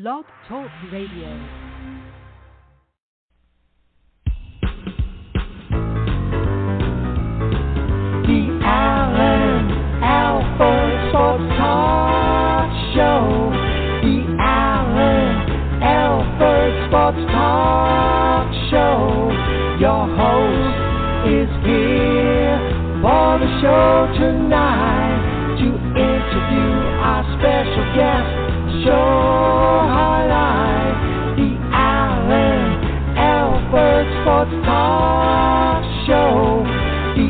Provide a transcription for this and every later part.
Blog Talk Radio. Alford Sports Talk Show. The Alford Sports Talk Show. Your host is here for the show tonight to interview our special guest. Show highlight. The Alford Sports Talk Show. The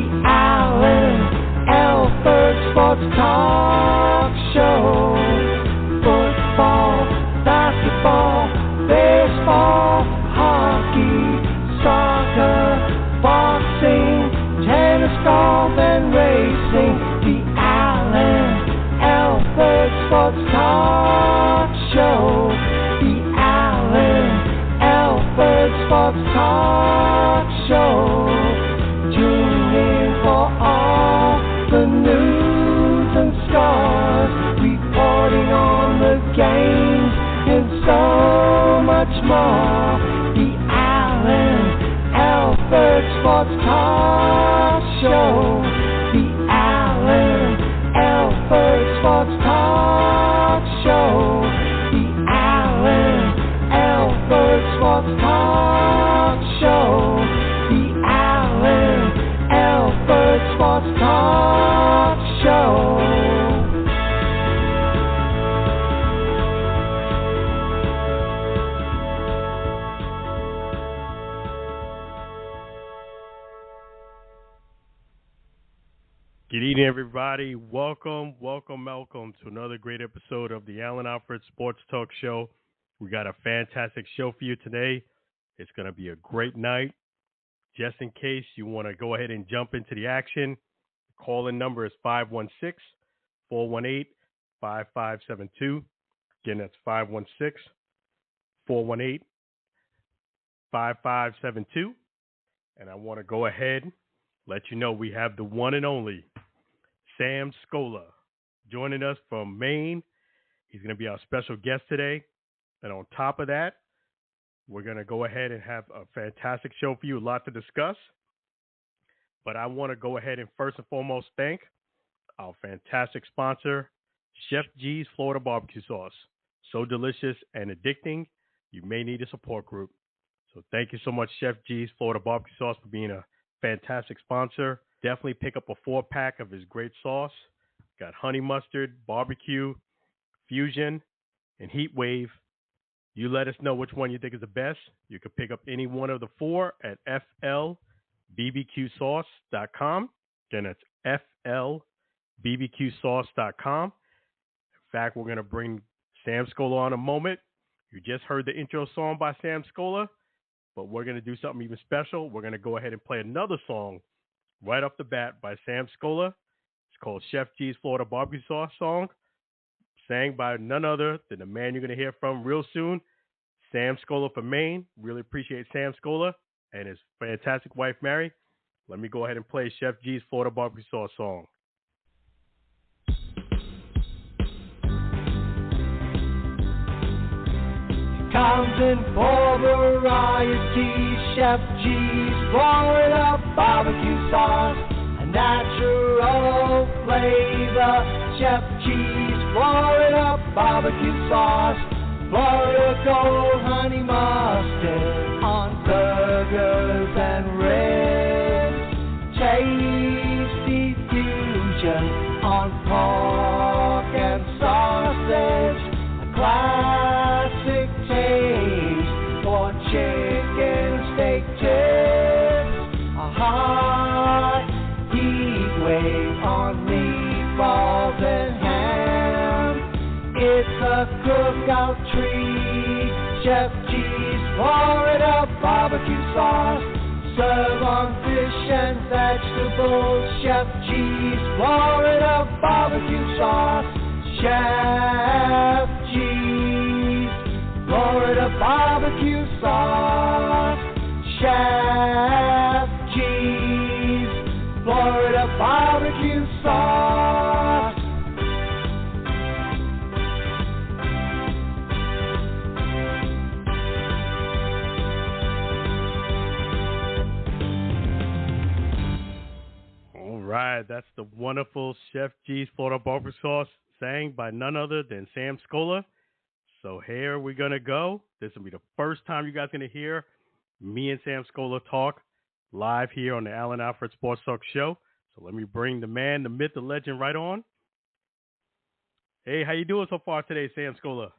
Alford Sports Talk Show. Football, basketball, baseball, hockey, soccer, boxing, tennis, golf, and racing. The Alford Sports Talk Show. The Alford Sports Talk Show. Tune in for all the news and scores, reporting on the games and so much more. The Alford Sports Talk Show. The Alford Sports Talk Show. The Alford Sports Talk Show. The Alford Sports Talk Show. Good evening, everybody. Welcome to another great episode of the Alford Sports Talk Show. We got a fantastic show for you today. It's going to be a great night. Just in case you want to go ahead and jump into the action, the call-in number is 516-418-5572. Again, that's 516-418-5572. And I want to go ahead and let you know we have the one and only Sam Scola joining us from Maine. He's going to be our special guest today. And on top of that, we're going to go ahead and have a fantastic show for you, a lot to discuss. But I want to go ahead and first and foremost thank our fantastic sponsor, Chef G's Florida Barbecue Sauce. So delicious and addicting, you may need a support group. So thank you so much, Chef G's Florida Barbecue Sauce, for being a fantastic sponsor. Definitely pick up a 4-pack of his great sauce. Got honey mustard, barbecue, fusion, and heat wave. You let us know which one you think is the best. You can pick up any one of the 4 at flbbqsauce.com. Again, that's flbbqsauce.com. In fact, we're going to bring Sam Scola on in a moment. You just heard the intro song by Sam Scola, but we're going to do something even special. We're going to go ahead and play another song right off the bat by Sam Scola. It's called Chef G's Florida Barbecue Sauce Song, sang by none other than the man you're going to hear from real soon, Sam Scola from Maine. Really appreciate Sam Scola and his fantastic wife, Mary. Let me go ahead and play Chef G's Florida Barbecue Sauce Song. Comes in for variety, Chef G's Florida Barbecue Sauce, a natural flavor. Chef G's Florida Barbecue Sauce, Florida Gold Honey Mustard on burgers and ribs, tasty fusion on pork and sausage, a classic taste for chicken steak tips, a hot heat wave on meatballs and ham. It's a cookout treat. Chef G's Florida Barbecue Sauce, serve on fish and vegetables. Chef G's Florida Barbecue Sauce, Chef G's Florida Barbecue Sauce, Chef G's Florida Barbecue Sauce. right, that's the wonderful Chef G's Florida barbecue sauce, sang by none other than Sam Scola. So here we're gonna go. This will be the first time you guys gonna hear me and Sam Scola talk live here on the Allen Alford Sports Talk Show. So let me bring the man, the myth, the legend right on. Hey, how you doing so far today, Sam Scola?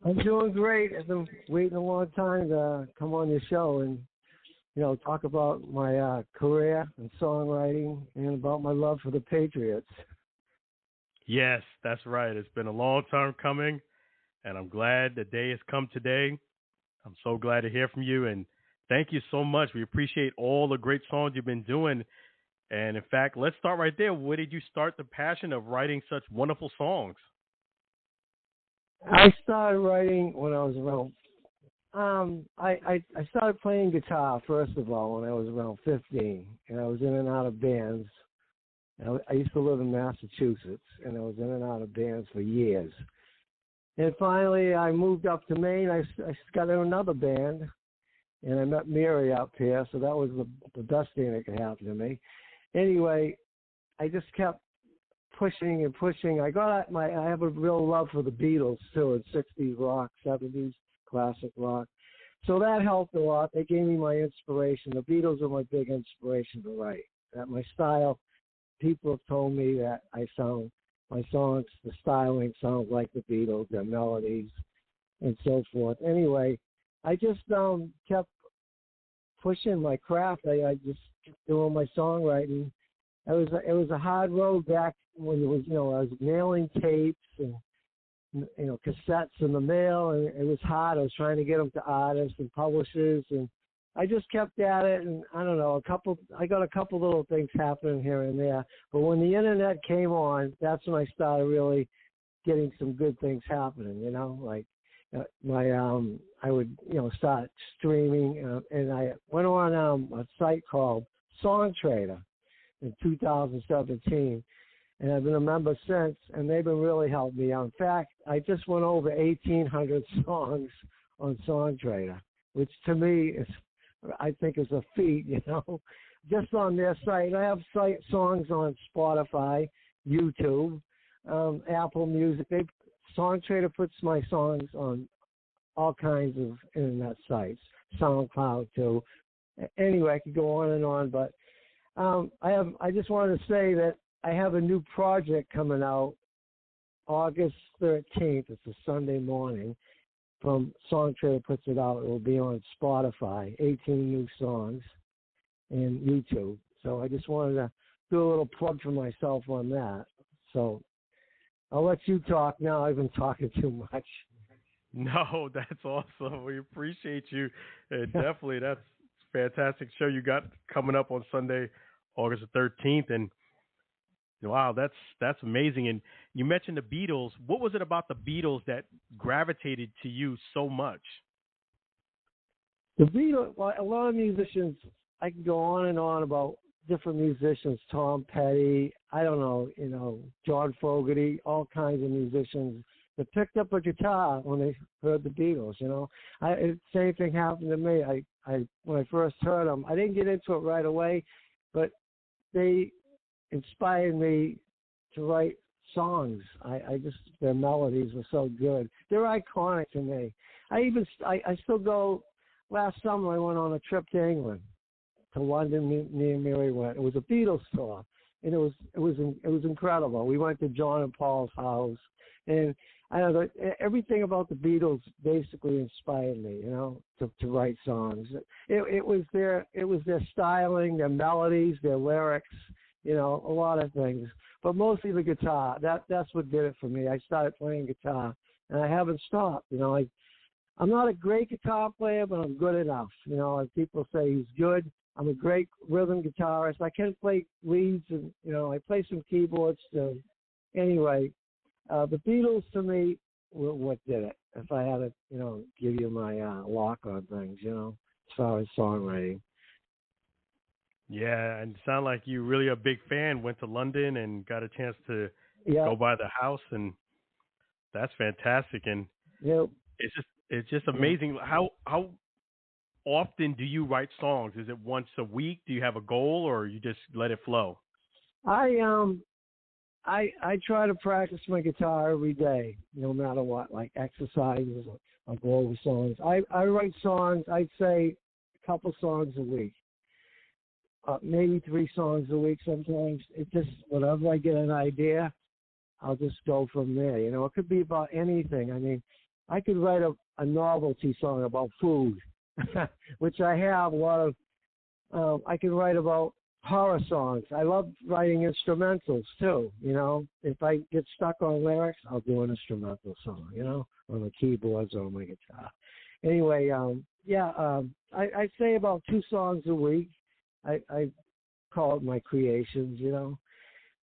I'm doing great. I've been waiting a long time to come on your show and, talk about my career and songwriting and about my love for the Patriots. Yes, that's right. It's been a long time coming, and I'm glad the day has come today. I'm so glad to hear from you, and thank you so much. We appreciate all the great songs you've been doing. And, in fact, let's start right there. Where did you start the passion of writing such wonderful songs? I started writing when I was around I started playing guitar, first of all, when I was around 15, and I was in and out of bands. I used to live in Massachusetts, and I was in and out of bands for years. And finally, I moved up to Maine. I got in another band, and I met Mary up here, so that was the best thing that could happen to me. Anyway, I just kept pushing and pushing. I have a real love for the Beatles, too, and 60s rock, 70s classic rock. So that helped a lot. They gave me my inspiration. The Beatles are my big inspiration to write. That my style, people have told me that my songs, the styling sounds like the Beatles, their melodies, and so forth. Anyway, I just kept pushing my craft. I just kept doing my songwriting. It was a hard road back when it was, I was mailing tapes and, cassettes in the mail, and it was hard. I was trying to get them to artists and publishers, and I just kept at it, and I don't know, I got a couple little things happening here and there. But when the internet came on, that's when I started really getting some good things happening, I would, start streaming, and I went on a site called Songwriter in 2017, and I've been a member since, and they've been really helping me out. In fact, I just went over 1,800 songs on Songwriter, which to me I think is a feat, just on their site. I have songs on Spotify, YouTube, Apple Music. Songwriter puts my songs on all kinds of internet sites, SoundCloud too. Anyway, I could go on, but I just wanted to say that I have a new project coming out August 13th. It's a Sunday morning. From Songwriter puts it out. It will be on Spotify, 18 new songs, and YouTube. So I just wanted to do a little plug for myself on that. So I'll let you talk now. I've been talking too much. No, that's awesome. We appreciate you. Definitely, that's a fantastic show you got coming up on Sunday, August the 13th. And wow, that's amazing. And you mentioned the Beatles. What was it about the Beatles that gravitated to you so much? The Beatles, well, a lot of musicians, I can go on and on about different musicians, Tom Petty, I don't know, John Fogerty, all kinds of musicians that picked up a guitar when they heard the Beatles, Same thing happened to me. I when I first heard them, I didn't get into it right away, but they inspired me to write songs. Their melodies were so good. They're iconic to me. I still go. Last summer I went on a trip to England, to London. Me and Mary went. It was a Beatles tour, and it was incredible. We went to John and Paul's house, and I don't know, everything about the Beatles basically inspired me, to write songs. It was their styling, their melodies, their lyrics. A lot of things, but mostly the guitar. That's what did it for me. I started playing guitar, and I haven't stopped. I'm not a great guitar player, but I'm good enough. Like people say he's good. I'm a great rhythm guitarist. I can play leads, and I play some keyboards too. Anyway, the Beatles to me were what did it. If I had to, give you my lock on things, as far as songwriting. Yeah, and it sounded like you really a big fan, went to London and got a chance to go by the house, and that's fantastic. And it's just amazing how often do you write songs? Is it once a week? Do you have a goal, or you just let it flow? I try to practice my guitar every day, no matter what, like exercises or go over songs. I write songs, I'd say a couple songs a week, maybe 3 songs a week sometimes. It just, whenever I get an idea, I'll just go from there. You know, it could be about anything. I mean, I could write a novelty song about food, which I have a lot of. I could write about horror songs. I love writing instrumentals too, you know. If I get stuck on lyrics, I'll do an instrumental song, you know, on the keyboards or on my guitar. Anyway, I'd say about 2 songs a week. I call it my creations, you know.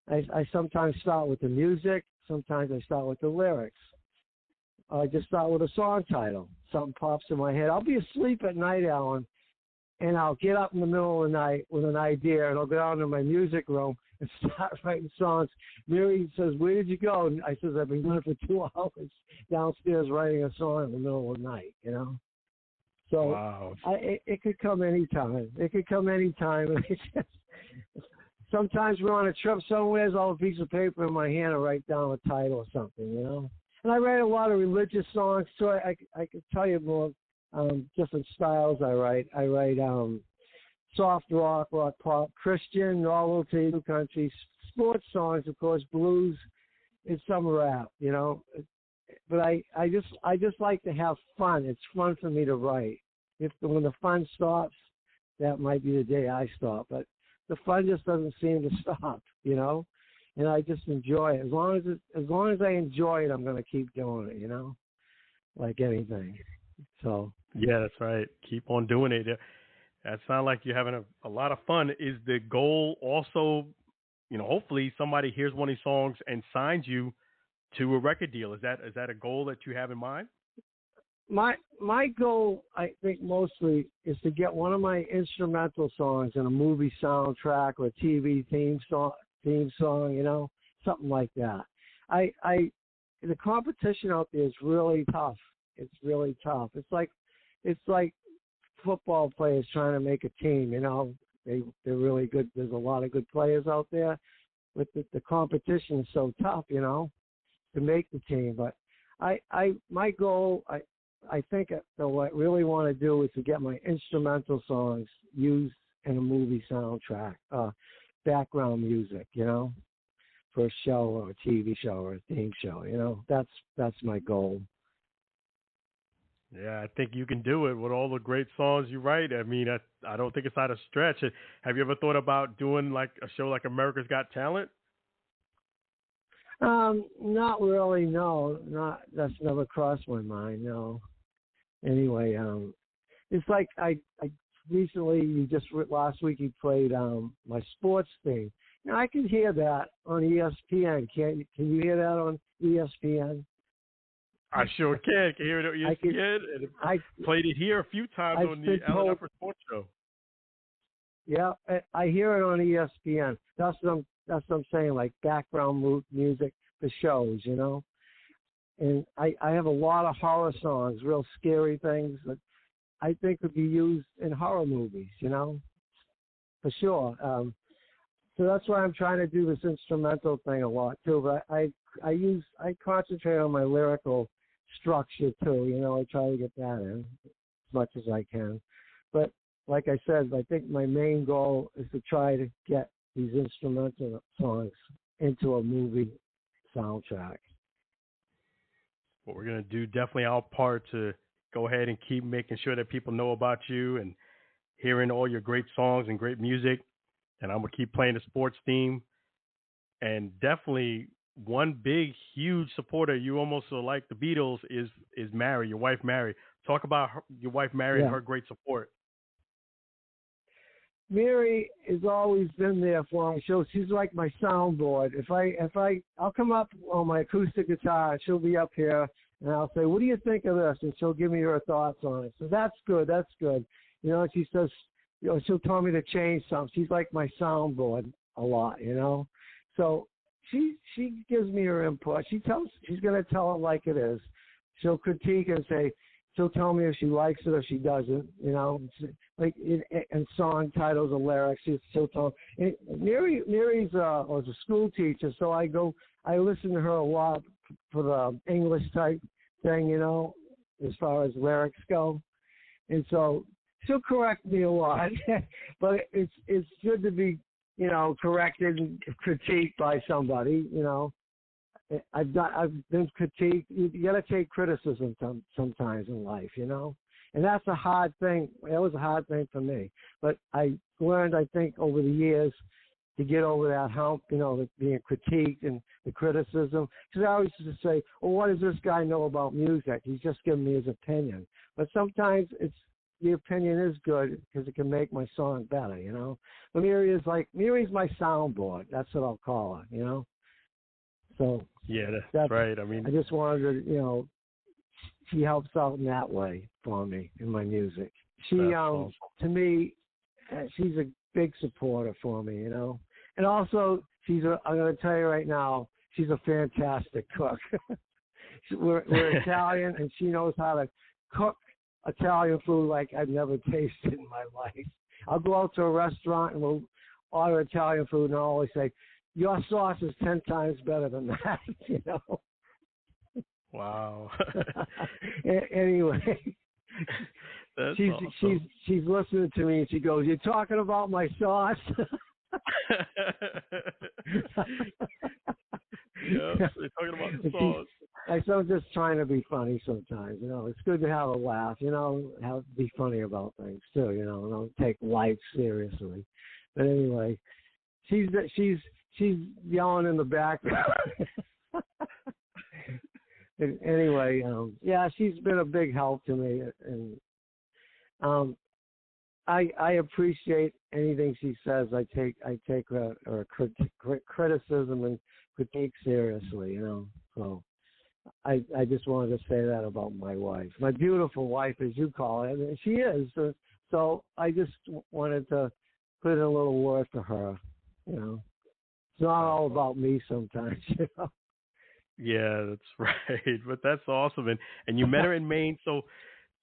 I sometimes start with the music, sometimes I start with the lyrics. I just start with a song title. Something pops in my head. I'll be asleep at night, Alan, and I'll get up in the middle of the night with an idea, and I'll go down to my music room and start writing songs. Mary says, "Where did you go?" And I says, "I've been doing it for 2 hours downstairs writing a song in the middle of the night," you know. So wow. It could come anytime. It could come anytime. Sometimes we're on a trip somewhere, I'll have a piece of paper in my hand and write down a title or something, you know. And I write a lot of religious songs, so I could tell you more different styles I write. I write soft rock, rock pop, Christian, novelty, new country, sports songs, of course, blues, and some rap, you know. But I just like to have fun. It's fun for me to write. When the fun stops, that might be the day I stop. But the fun just doesn't seem to stop, you know. And I just enjoy it. As long as I enjoy it, I'm going to keep doing it, you know, like anything. So yeah, that's right. Keep on doing it. That sounds like you're having a lot of fun. Is the goal also, you know, hopefully somebody hears one of these songs and signs you to a record deal? Is that a goal that you have in mind? My goal, I think, mostly is to get one of my instrumental songs in a movie soundtrack or a TV theme song, you know, something like that. The competition out there is really tough. It's really tough. It's like football players trying to make a team, you know. They're really good. There's a lot of good players out there, but the competition is so tough, you know, to make the team. But my goal, I think what I really want to do is to get my instrumental songs used in a movie soundtrack, background music, you know, for a show or a TV show or a theme show, you know. That's my goal. Yeah, I think you can do it with all the great songs you write. I mean, I don't think it's out of stretch. Have you ever thought about doing like a show like America's Got Talent? Not really, no. That's never crossed my mind, no. Anyway, it's like I recently, last week you played my sports thing. Now I can hear that on ESPN. Can you hear that on ESPN? I sure can. Can hear it on ESPN. I played it here a few times on the Alford Sports Show. Yeah, I hear it on ESPN. That's what I'm saying, like background music for shows, you know. And I have a lot of horror songs, real scary things that I think could be used in horror movies, you know, for sure. So that's why I'm trying to do this instrumental thing a lot too. But I concentrate on my lyrical structure too. You know, I try to get that in as much as I can. But like I said, I think my main goal is to try to get these instrumental songs into a movie soundtrack. What we're going to do, definitely our part to go ahead and keep making sure that people know about you and hearing all your great songs and great music. And I'm going to keep playing the sports theme. And definitely one big, huge supporter, you almost are like the Beatles, is Mary, your wife, Mary. Talk about your wife, Mary, and her great support. Mary has always been there for me. She's like my soundboard. I'll come up on my acoustic guitar, and she'll be up here, and I'll say, "What do you think of this?" And she'll give me her thoughts on it. So that's good. You know, she says, you know, she'll tell me to change something. She's like my soundboard a lot, you know. So she gives me her input. She's going to tell it like it is. She'll critique and say, she'll tell me if she likes it or she doesn't. You know, like in song titles and lyrics, she'll tell. And Mary's was a school teacher, so I listen to her a lot for the English type thing, you know, as far as lyrics go. And so she'll correct me a lot, but it's good to be, you know, corrected and critiqued by somebody, you know. I've been critiqued. You got to take criticism sometimes in life, you know, and that's a hard thing. That was a hard thing for me, but I learned, I think, over the years to get over that hump, you know, being critiqued and the criticism. Because I always used to say, well, what does this guy know about music? He's just giving me his opinion. But sometimes the opinion is good because it can make my song better, you know. But Mary's my soundboard. That's what I'll call her, you know. So yeah, that's right. I mean, I just wanted to, you know, she helps out in that way for me in my music. She, awesome. To me, she's a big supporter for me, you know. And also, I'm going to tell you right now, she's a fantastic cook. We're Italian, and she knows how to cook Italian food like I've never tasted in my life. I'll go out to a restaurant and we'll order Italian food, and I'll always say, your sauce is 10 times better than that, you know. Wow. Anyway, she's awesome. she's listening to me, and she goes, "You're talking about my sauce?" Yeah, they're talking about the sauce. I'm just trying to be funny sometimes, you know. It's good to have a laugh, you know, be funny about things too, you know. Don't take life seriously. But anyway, she's yelling in the background. Anyway, yeah, she's been a big help to me, and I appreciate anything she says. I take her criticism and critique seriously, you know. So I just wanted to say that about my wife, my beautiful wife, as you call it. And she is. So I just wanted to put in a little word for her, you know. It's not all about me sometimes, you know. Yeah, that's right. But that's awesome. And you met her in Maine. So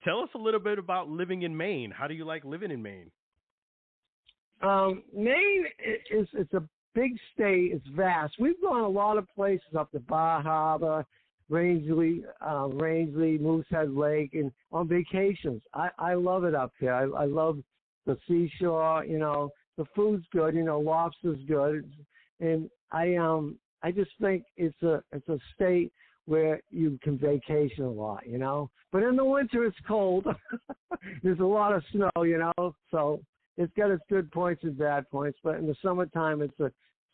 tell us a little bit about living in Maine. How do you like living in Maine? Maine it's a big state. It's vast. We've gone a lot of places up to Bar Harbor, Rangeley, Moosehead Lake, and on vacations. I love it up here. I love the seashore. You know, the food's good. You know, lobster's good, and I just think it's a state where you can vacation a lot, you know. But in the winter, it's cold. There's a lot of snow, you know. So it's got its good points and bad points. But in the summertime, it's a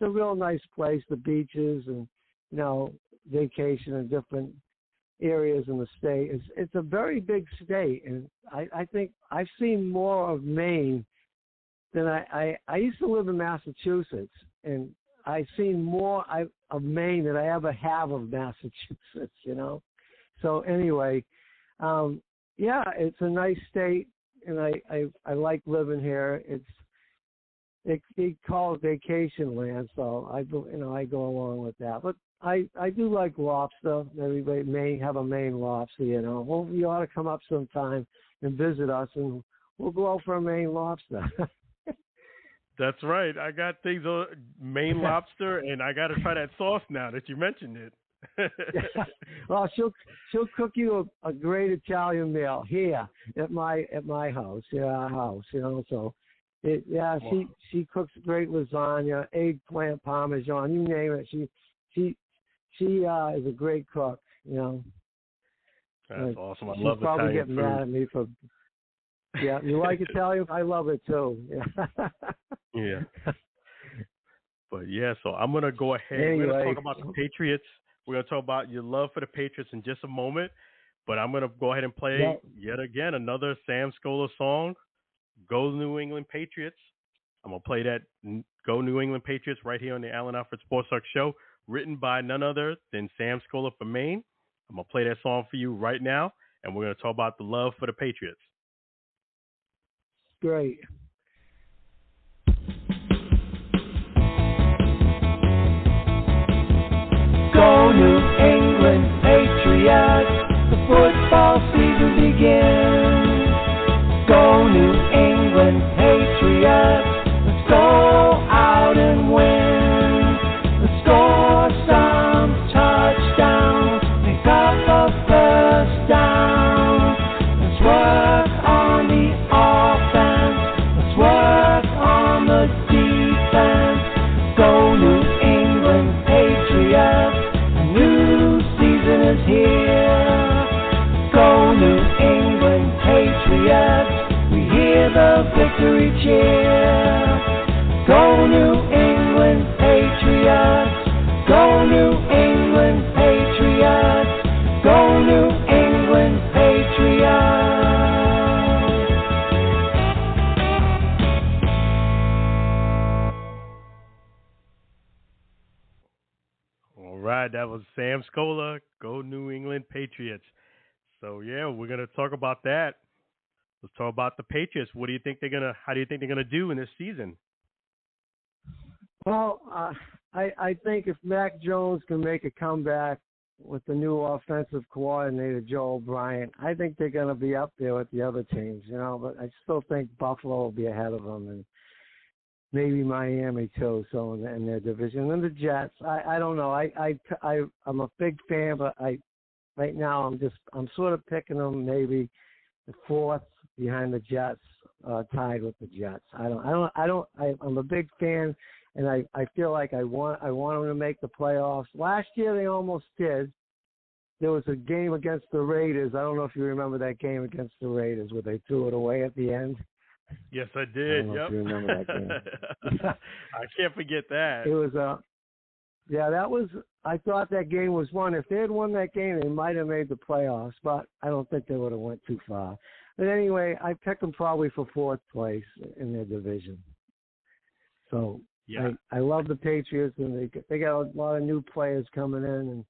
real nice place. The beaches and, you know, vacation in different areas in the state. It's a very big state, and I think I've seen more of Maine than I used to live in Massachusetts, and I've seen more of Maine than I ever have of Massachusetts, you know. So anyway, yeah, it's a nice state, and I like living here. They call it vacation land, so I go along with that. But I do like lobster. Everybody may have a Maine lobster, you know. Well, you ought to come up sometime and visit us, and we'll go out for a Maine lobster. That's right. I got things on Maine lobster, and I got to try that sauce now that you mentioned it. Well, she'll cook you a great Italian meal here at my house, our house, you know. So, she cooks great lasagna, eggplant parmesan, you name it. She is a great cook, you know. That's awesome. I love Italian food. She'll probably get mad at me for. Yeah, you like Italian? I love it too. Yeah. But yeah, so I'm gonna go ahead. Anyway. We're gonna talk about the Patriots. We're gonna talk about your love for the Patriots in just a moment. But I'm gonna go ahead and play yet again another Sam Scola song, "Go New England Patriots." I'm gonna play that "Go New England Patriots" right here on the Allen Alford Sports Talk Show, written by none other than Sam Scola from Maine. I'm gonna play that song for you right now, and we're gonna talk about the love for the Patriots. Great. Go New England Patriots, the football season begins. hear the victory cheer. Go New England Patriots, go New England Patriots, go New England Patriots. All right, that was Sam Scola, go New England Patriots. So yeah, we're gonna talk about that. Let's talk about the Patriots. How do you think they're gonna do in this season? Well, I think if Mac Jones can make a comeback with the new offensive coordinator, Joe O'Brien, I think they're going to be up there with the other teams, but I still think Buffalo will be ahead of them and maybe Miami too, so in their division. And the Jets, I don't know. I'm a big fan, but right now I'm sort of picking them maybe the fourth behind the Jets, tied with the Jets. I'm a big fan. And I feel like I want them to make the playoffs. Last year they almost did. There was a game against the Raiders. I don't know if you remember that game against the Raiders where they threw it away at the end. Yes, I did. I don't know if you remember that game. I can't forget that. It was that was. I thought that game was won. If they had won that game, they might have made the playoffs. But I don't think they would have went too far. But anyway, I picked them probably for fourth place in their division. So. Yeah, I love the Patriots, and they got a lot of new players coming in, and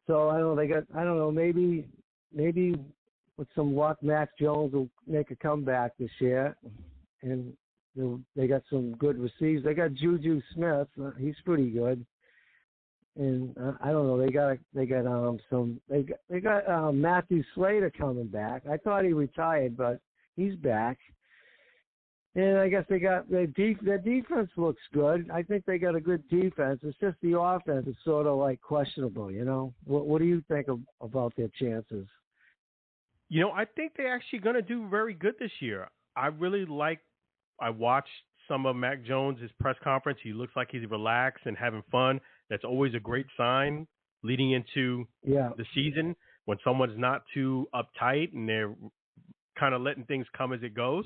so I don't know maybe with some luck, Mac Jones will make a comeback this year, and they got some good receivers. They got Juju Smith, he's pretty good, and I don't know they got Matthew Slater coming back. I thought he retired, but he's back. And I guess they got their defense looks good. I think they got a good defense. It's just the offense is sort of like questionable, What do you think about their chances? I think they're actually going to do very good this year. I watched some of Mac Jones' press conference. He looks like he's relaxed and having fun. That's always a great sign leading into the season when someone's not too uptight and they're kind of letting things come as it goes.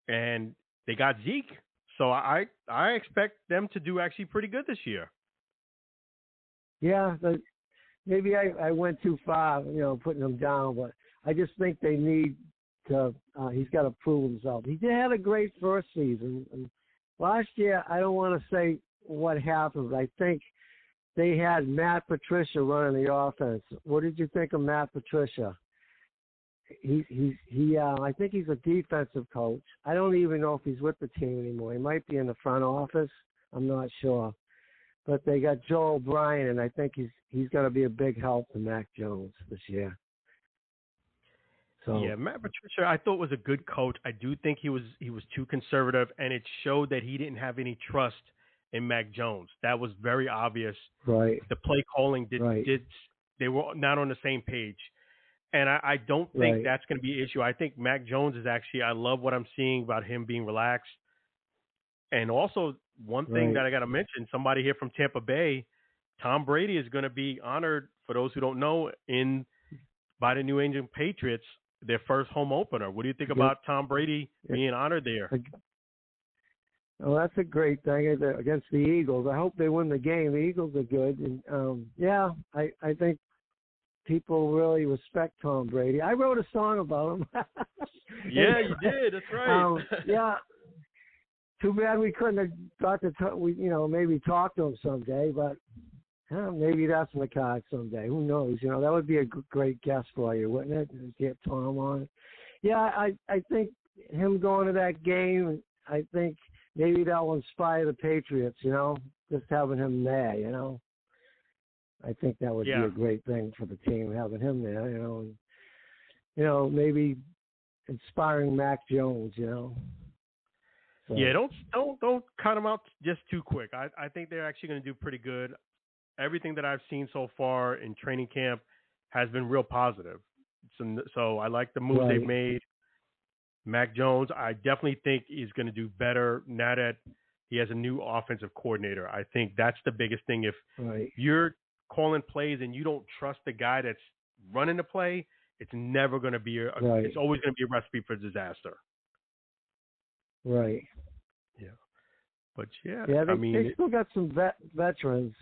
And they got Zeke. So I expect them to do actually pretty good this year. Yeah, maybe I went too far, putting them down, but I just think they need to he's got to prove himself. He did have a great first season. And last year, I don't want to say what happened, but I think they had Matt Patricia running the offense. What did you think of Matt Patricia? I think he's a defensive coach. I don't even know if he's with the team anymore. He might be in the front office. I'm not sure. But they got Joe O'Brien, and I think he's going to be a big help to Mac Jones this year. So yeah, Matt Patricia, I thought was a good coach. I do think he was too conservative, and it showed that he didn't have any trust in Mac Jones. That was very obvious. Right. The play calling they were not on the same page. And I don't think that's going to be an issue. I think Mac Jones is actually, I love what I'm seeing about him being relaxed. And also, one thing that I got to mention, somebody here from Tampa Bay, Tom Brady is going to be honored, for those who don't know, by the New England Patriots, their first home opener. What do you think about Tom Brady being honored there? Well, that's a great thing against the Eagles. I hope they win the game. The Eagles are good. And, I think people really respect Tom Brady. I wrote a song about him. Yeah, you did. That's right. Yeah. Too bad we couldn't have got to, maybe talk to him someday, but maybe that's in the cards someday. Who knows? That would be a great guest for you, wouldn't it? Get Tom on. Yeah, I think him going to that game, I think maybe that will inspire the Patriots, just having him there, I think that would be a great thing for the team, having him there, and, maybe inspiring Mac Jones, So. Yeah, don't cut them out just too quick. I think they're actually going to do pretty good. Everything that I've seen so far in training camp has been real positive. So I like the moves they've made. Mac Jones, I definitely think is going to do better now that he has a new offensive coordinator. I think that's the biggest thing. If you're calling plays and you don't trust the guy that's running the play, it's never going to be it's always going to be a recipe for disaster. Right. Yeah. But yeah, Yeah, I mean, they still got some veterans.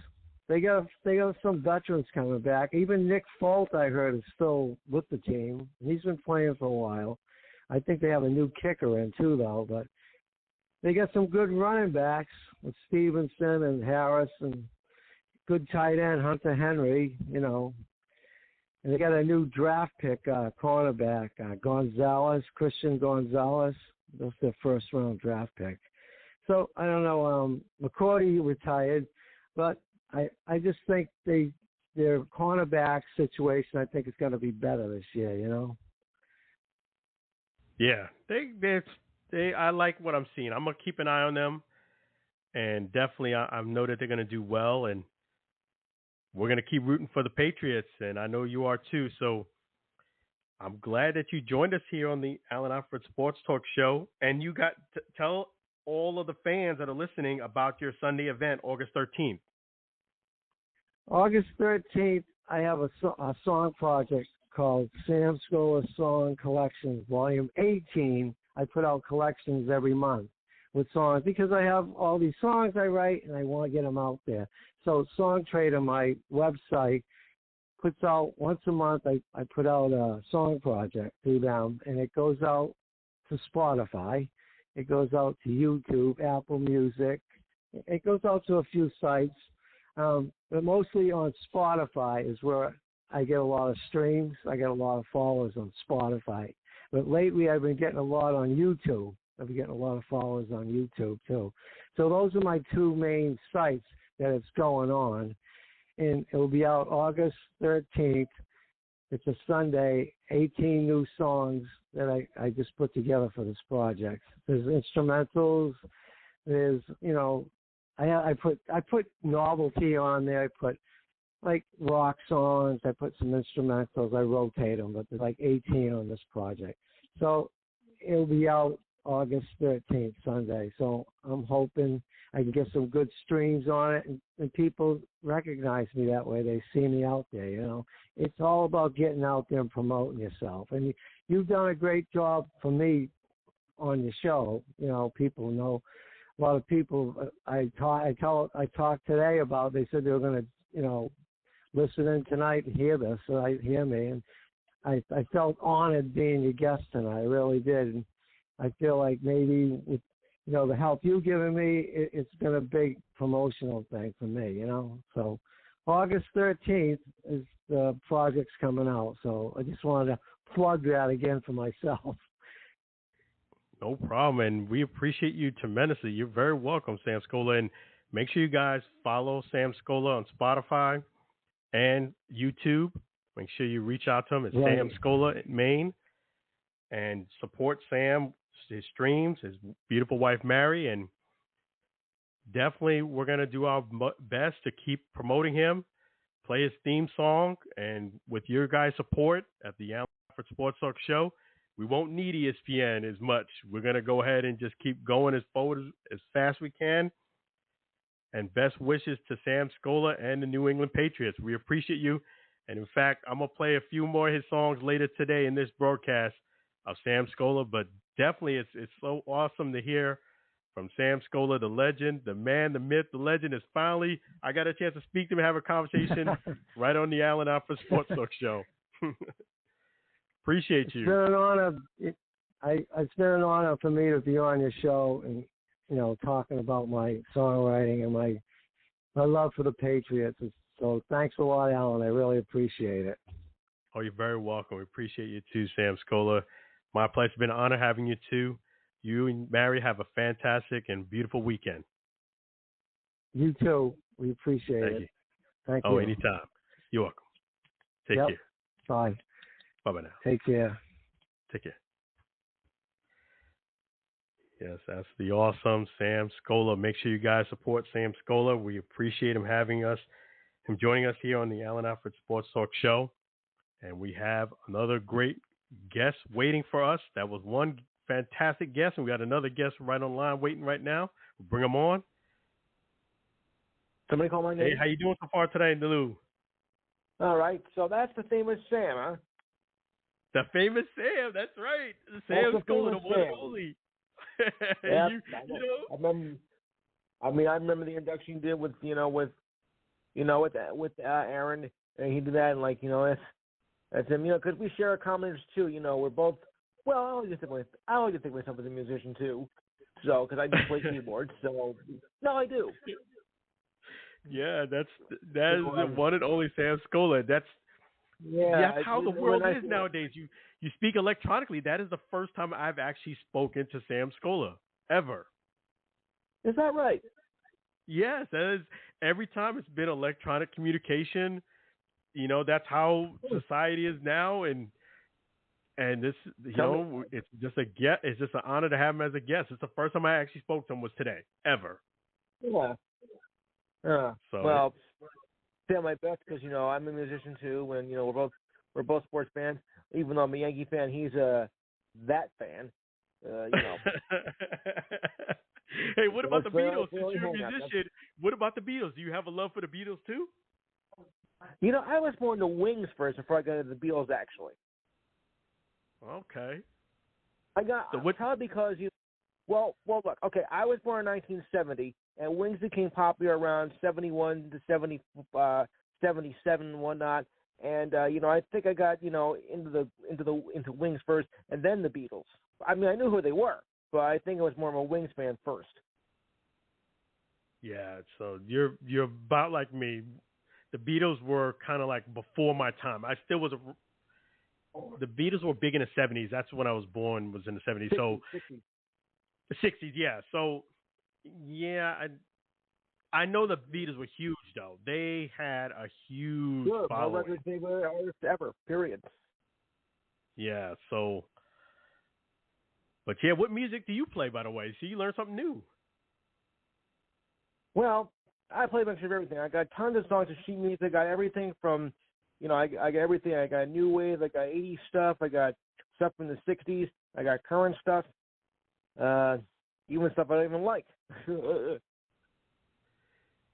They got some veterans coming back. Even Nick Folt, I heard, is still with the team. He's been playing for a while. I think they have a new kicker in too, though. But they got some good running backs with Stevenson and Harris, and good tight end Hunter Henry. You know, and they got a new draft pick, cornerback Gonzalez, Christian Gonzalez. That's their first round draft pick. So I don't know. McCourty retired, but I just think their cornerback situation, I think, is going to be better this year. You know. yeah, they I like what I'm seeing. I'm gonna keep an eye on them, and definitely I know that they're gonna do well, and we're gonna keep rooting for the Patriots, and I know you are too. So I'm glad that you joined us here on the Alan Alford Sports Talk Show, and you got to tell all of the fans that are listening about your Sunday event, August 13th. August 13th, I have a song project called Sam Scola Song Collections, Volume 18. I put out collections every month with songs because I have all these songs I write and I want to get them out there. So Song Trader, my website, puts out once a month. I put out a song project through them, and it goes out to Spotify. It goes out to YouTube, Apple Music. It goes out to a few sites. But mostly on Spotify is where I get a lot of streams. I get a lot of followers on Spotify. But lately I've been getting a lot on YouTube. I've been getting a lot of followers on YouTube too. So those are my two main sites that it's going on. And it will be out August 13th. It's a Sunday, 18 new songs that I just put together for this project. There's instrumentals. There's, you know, I put novelty on there. I put like rock songs. I put some instrumentals. I rotate them, but there's like 18 on this project. So it'll be out August 13th, Sunday. So I'm hoping I can get some good streams on it, and people recognize me that way. They see me out there, you know. It's all about getting out there and promoting yourself. And you've done a great job for me on your show. You know, people know. A lot of people I talked today about, they said they were going to, you know, listen in tonight and hear this, so I hear me. And I felt honored being your guest tonight. I really did. And I feel like maybe with, you know, the help you've given me, it's been a big promotional thing for me, you know. So August 13th is the project's coming out. So I just wanted to plug that again for myself. No problem, and we appreciate you tremendously. You're very welcome, Sam Scola, and make sure you guys follow Sam Scola on Spotify and YouTube. Make sure you reach out to him at Sam Scola in Maine and support Sam, his streams, his beautiful wife, Mary, and definitely we're going to do our best to keep promoting him, play his theme song, and with your guys' support at the Alford Sports Talk Show, we won't need ESPN as much. We're going to go ahead and just keep going as forward as fast as we can. And best wishes to Sam Scola and the New England Patriots. We appreciate you. And in fact, I'm going to play a few more of his songs later today in this broadcast of Sam Scola. But definitely it's so awesome to hear from Sam Scola, the legend, the man, the myth, the legend. Is finally, I got a chance to speak to him and have a conversation right on the Allen Alford Sports Talk Show. Appreciate you. It's been an honor. It's been an honor for me to be on your show and, you know, talking about my songwriting and my love for the Patriots. So thanks a lot, Alan. I really appreciate it. Oh, you're very welcome. We appreciate you too, Sam Scola. My pleasure. It's been an honor having you too. You and Mary have a fantastic and beautiful weekend. You too. We appreciate it. You. Thank you. Oh, anytime. You're welcome. Take care. Bye. Bye-bye now. Take care. Take care. Yes, that's the awesome Sam Scola. Make sure you guys support Sam Scola. We appreciate him joining us here on the Allen Alford Sports Talk Show. And we have another great guest waiting for us. That was one fantastic guest, and we got another guest right online waiting right now. We'll bring him on. Somebody call my name. Hey, how you doing so far today, Nalu? All right, so that's the famous Sam, huh? The famous Sam, that's right. Sam Scola, the one and only. Yeah, you I remember the induction you did with Aaron, and he did that, and that's him. Because we share a common interest too. We're both. Well, I always think of myself as a musician too. So, because I do play keyboards, so no, I do. Yeah, that is the one and only Sam Scola. That's how the world is nowadays. You speak electronically. That is the first time I've actually spoken to Sam Scola ever. Is that right? Yes, that is. Every time it's been electronic communication. That's how society is now, and this, it's just it's just an honor to have him as a guest. It's the first time I actually spoke to him was today, ever. Yeah. Well, say my best because I'm a musician too, and we're both sports fans. Even though I'm a Yankee fan, he's that fan. Hey, what about the Beatles? Since you're a musician, what about the Beatles? Do you have a love for the Beatles too? I was more into Wings first before I got into the Beatles, actually. Okay. Probably because Well, look. Okay, I was born in 1970, and Wings became popular around 71 to 77 and whatnot. And I think I got into Wings first, and then the Beatles. I mean, I knew who they were, but I think I was more of a Wings fan first. Yeah, so you're about like me. The Beatles were kind of like before my time. I still was the Beatles were big in the 70s. That's when I was born, was in the 70s. 60s, so 60s. The 60s, yeah. So, yeah, I know the Beatles were huge, though. They had a huge following. More records they were artists ever, period. Yeah, so. But, yeah, what music do you play, by the way? So you learn something new. Well, I play a bunch of everything. I got tons of songs of sheet music. I got everything from, I got everything. I got new wave. I got 80s stuff. I got stuff from the 60s. I got current stuff. Even stuff I don't even like. And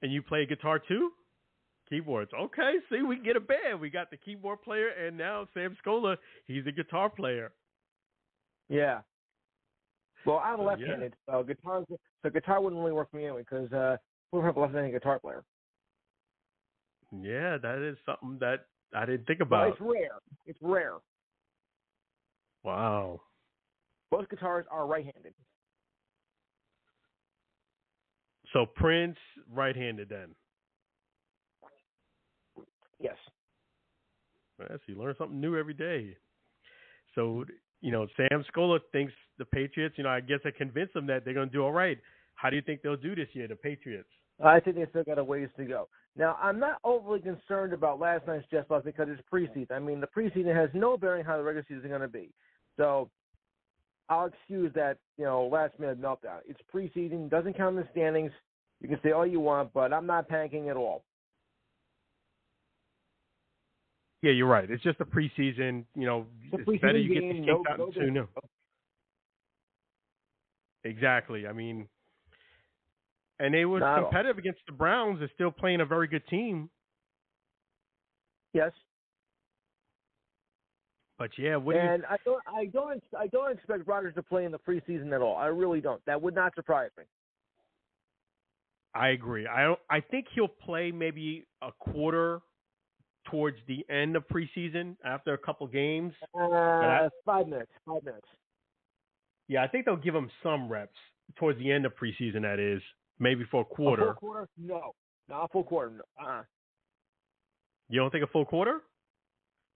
you play guitar too? Keyboards. Okay, see, we get a band. We got the keyboard player, and now Sam Scola, he's a guitar player. Yeah. Well, I'm left-handed, so guitar wouldn't really work for me anyway because we don't have a left-handed guitar player. Yeah, that is something that I didn't think about. Well, it's rare. Wow. Most guitars are right-handed. So Prince, right-handed then? Yes. Yes, you learn something new every day. So, Sam Scola thinks the Patriots, I guess I convinced them that they're going to do all right. How do you think they'll do this year, the Patriots? I think they still got a ways to go. Now, I'm not overly concerned about last night's Jets loss because it's preseason. I mean, the preseason has no bearing how the regular season is going to be. So I'll excuse that, last-minute meltdown. It's preseason, doesn't count in the standings. You can say all you want, but I'm not panicking at all. Yeah, you're right. It's just a preseason. It's better you get the kinks out sooner. Exactly. I mean, and they were competitive against the Browns. They're still playing a very good team. Yes. But yeah, I don't expect Rodgers to play in the preseason at all. I really don't. That would not surprise me. I agree. I think he'll play maybe a quarter towards the end of preseason after a couple games. 5 minutes. Yeah, I think they'll give him some reps towards the end of preseason. That is maybe for a quarter. A full quarter? No, not a full quarter. No. You don't think a full quarter?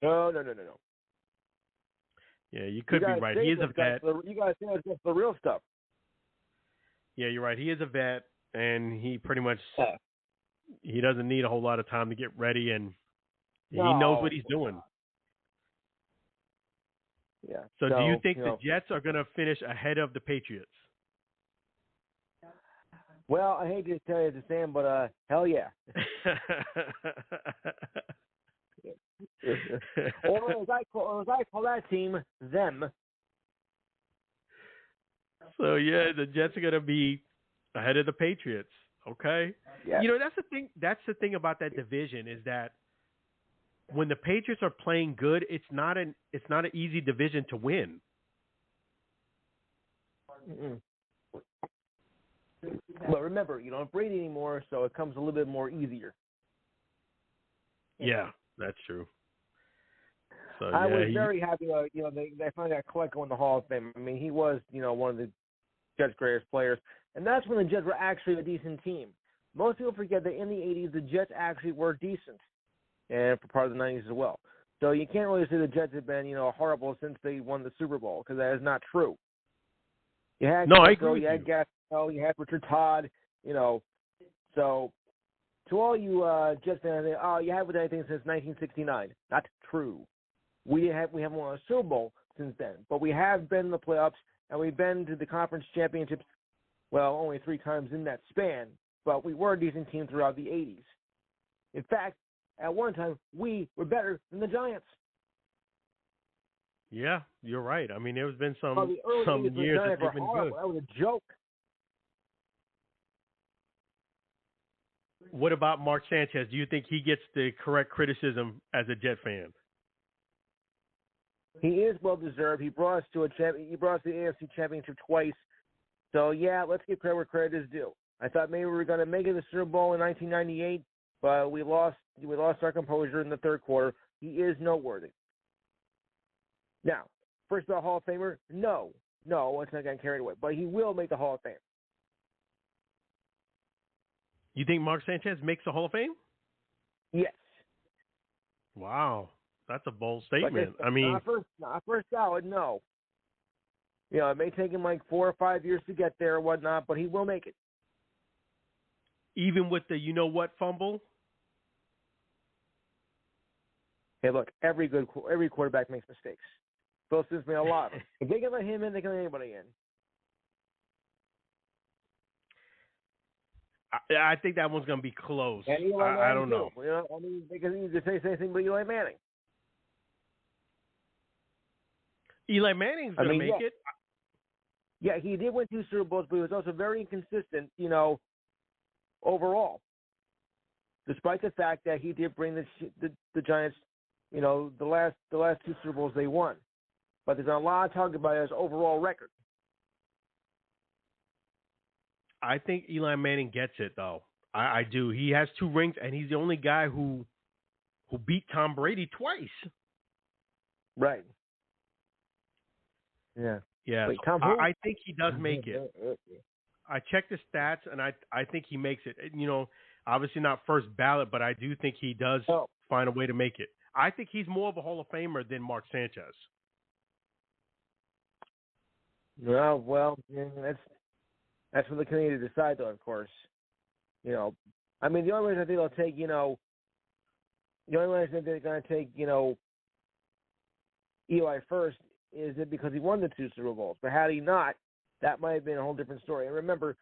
No. Yeah, you could be right. He is a vet. You guys say that's the real stuff. Yeah, you're right. He is a vet, and he pretty much he doesn't need a whole lot of time to get ready, and he knows what he's doing. Yeah. So do you think the Jets are going to finish ahead of the Patriots? Well, I hate to tell you, Sam, but hell yeah. or as I call that team, them. So yeah, the Jets are going to be ahead of the Patriots. Okay. Yeah. That's the thing. That's the thing about that division is that when the Patriots are playing good, it's not an easy division to win. Mm-mm. But remember, you don't have Brady anymore, so it comes a little bit more easier. Yeah, that's true. So I was very happy, they finally got Klecko in the Hall of Fame. I mean, he was, one of the Jets' greatest players. And that's when the Jets were actually a decent team. Most people forget that in the 80s, the Jets actually were decent. And for part of the 90s as well. So you can't really say the Jets have been, horrible since they won the Super Bowl, because that is not true. You had Klecko, you had Gastineau, you had Richard Todd, So to all you Jets fans, you haven't done anything since 1969. Not true. We haven't won a Super Bowl since then, but we have been in the playoffs, and we've been to the conference championships, well, only 3 times in that span, but we were a decent team throughout the 80s. In fact, at one time, we were better than the Giants. Yeah, you're right. I mean, there's been some the years that they've been good. That was a joke. What about Mark Sanchez? Do you think he gets the correct criticism as a Jet fan? He is well deserved. He brought us to He brought us to the AFC Championship twice. So yeah, let's give credit where credit is due. I thought maybe we were going to make it to the Super Bowl in 1998, but we lost our composure in the third quarter. He is noteworthy. Now, first about Hall of Famer, no, it's not getting carried away, but he will make the Hall of Fame. You think Mark Sanchez makes the Hall of Fame? Yes. Wow. That's a bold statement. I mean, not first ballot, no. It may take him like 4 or 5 years to get there or whatnot, but he will make it. Even with the fumble? Hey, look, every quarterback makes mistakes. Phil Simms made a lot of them. If they can let him in, they can let anybody in. I think that one's going to be close. I don't know. They can either say anything but Eli Manning. Eli Manning's going to make it. Yeah, he did win 2 Super Bowls, but he was also very inconsistent, overall. Despite the fact that he did bring the Giants, the last 2 Super Bowls they won. But there's a lot of talk about his overall record. I think Eli Manning gets it, though. I do. He has 2 rings, and he's the only guy who beat Tom Brady twice. Right. Yeah. Yeah. Wait, I think he does make it. I checked the stats, and I think he makes it. Obviously not first ballot, but I do think he does find a way to make it. I think he's more of a Hall of Famer than Mark Sanchez. Well, that's for the committee to decide, though, of course. The only reason I think they'll take, the only reason they're going to take, Eli first is it because he won the 2 Super Bowls. But had he not, that might have been a whole different story. And remember,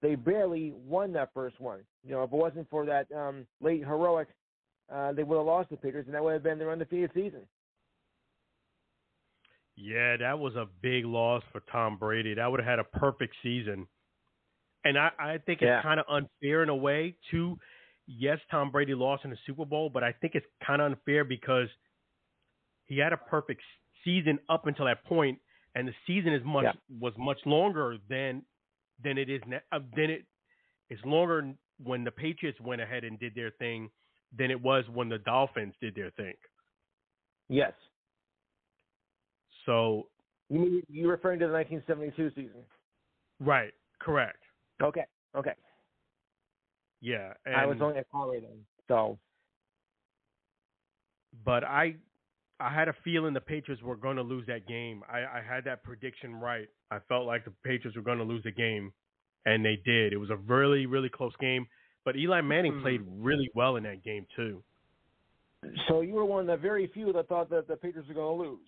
they barely won that first one. If it wasn't for that late heroic, they would have lost the Patriots, and that would have been their undefeated season. Yeah, that was a big loss for Tom Brady. That would have had a perfect season. And I think it's kind of unfair in a way, too. Yes, Tom Brady lost in the Super Bowl, but I think it's kind of unfair because he had a perfect season up until that point, and the season was much longer than it is now. It's longer when the Patriots went ahead and did their thing than it was when the Dolphins did their thing. Yes. So you're referring to the 1972 season? Right. Correct. Okay. Yeah. I was only a caller then, so. But I had a feeling the Patriots were going to lose that game. I had that prediction right. I felt like the Patriots were going to lose the game, and they did. It was a really, really close game. But Eli Manning played really well in that game, too. So you were one of the very few that thought that the Patriots were going to lose.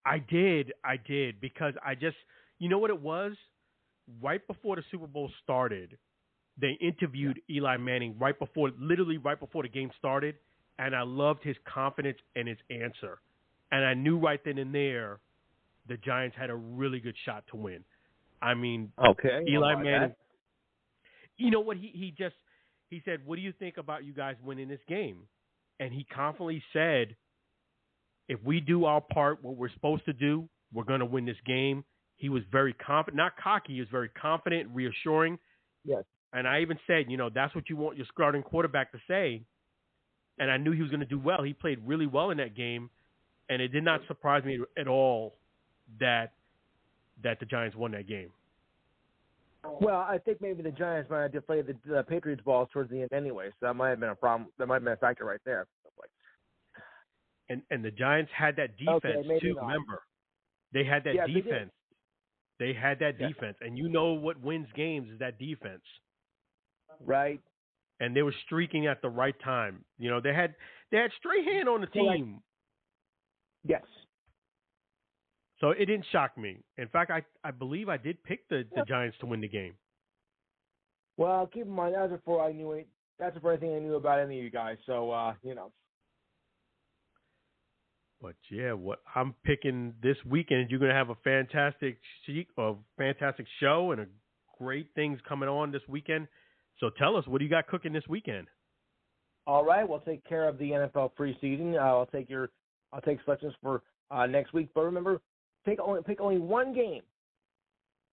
I did, because you know what it was? Right before the Super Bowl started, they interviewed Eli Manning literally right before the game started, and I loved his confidence and his answer. And I knew right then and there the Giants had a really good shot to win. I mean, Eli Manning, you know what? He said, "What do you think about you guys winning this game?" And he confidently said, "If we do our part, what we're supposed to do, we're going to win this game." he was very confident, not cocky. He was very confident, reassuring. Yes. And I even said, that's what you want your starting quarterback to say. And I knew he was going to do well. He played really well in that game. And it did not surprise me at all that the Giants won that game. Well, I think maybe the Giants might have played the Patriots balls towards the end anyway, so that might have been a problem. That might have been a factor right there. And the Giants had that defense too. Not. Remember, they had that defense. They had that defense, and what wins games is that defense. Right. And they were streaking at the right time. They had Strahan on the team. Yes. So it didn't shock me. In fact, I believe I did pick the Giants to win the game. Well, keep in mind that's before I knew it. That's the first thing I knew about any of you guys. So But yeah, what I'm picking this weekend, you're going to have a fantastic show and a great things coming on this weekend. So tell us, what do you got cooking this weekend? All right, we'll take care of the NFL preseason. I'll take selections for next week. But remember, pick only one game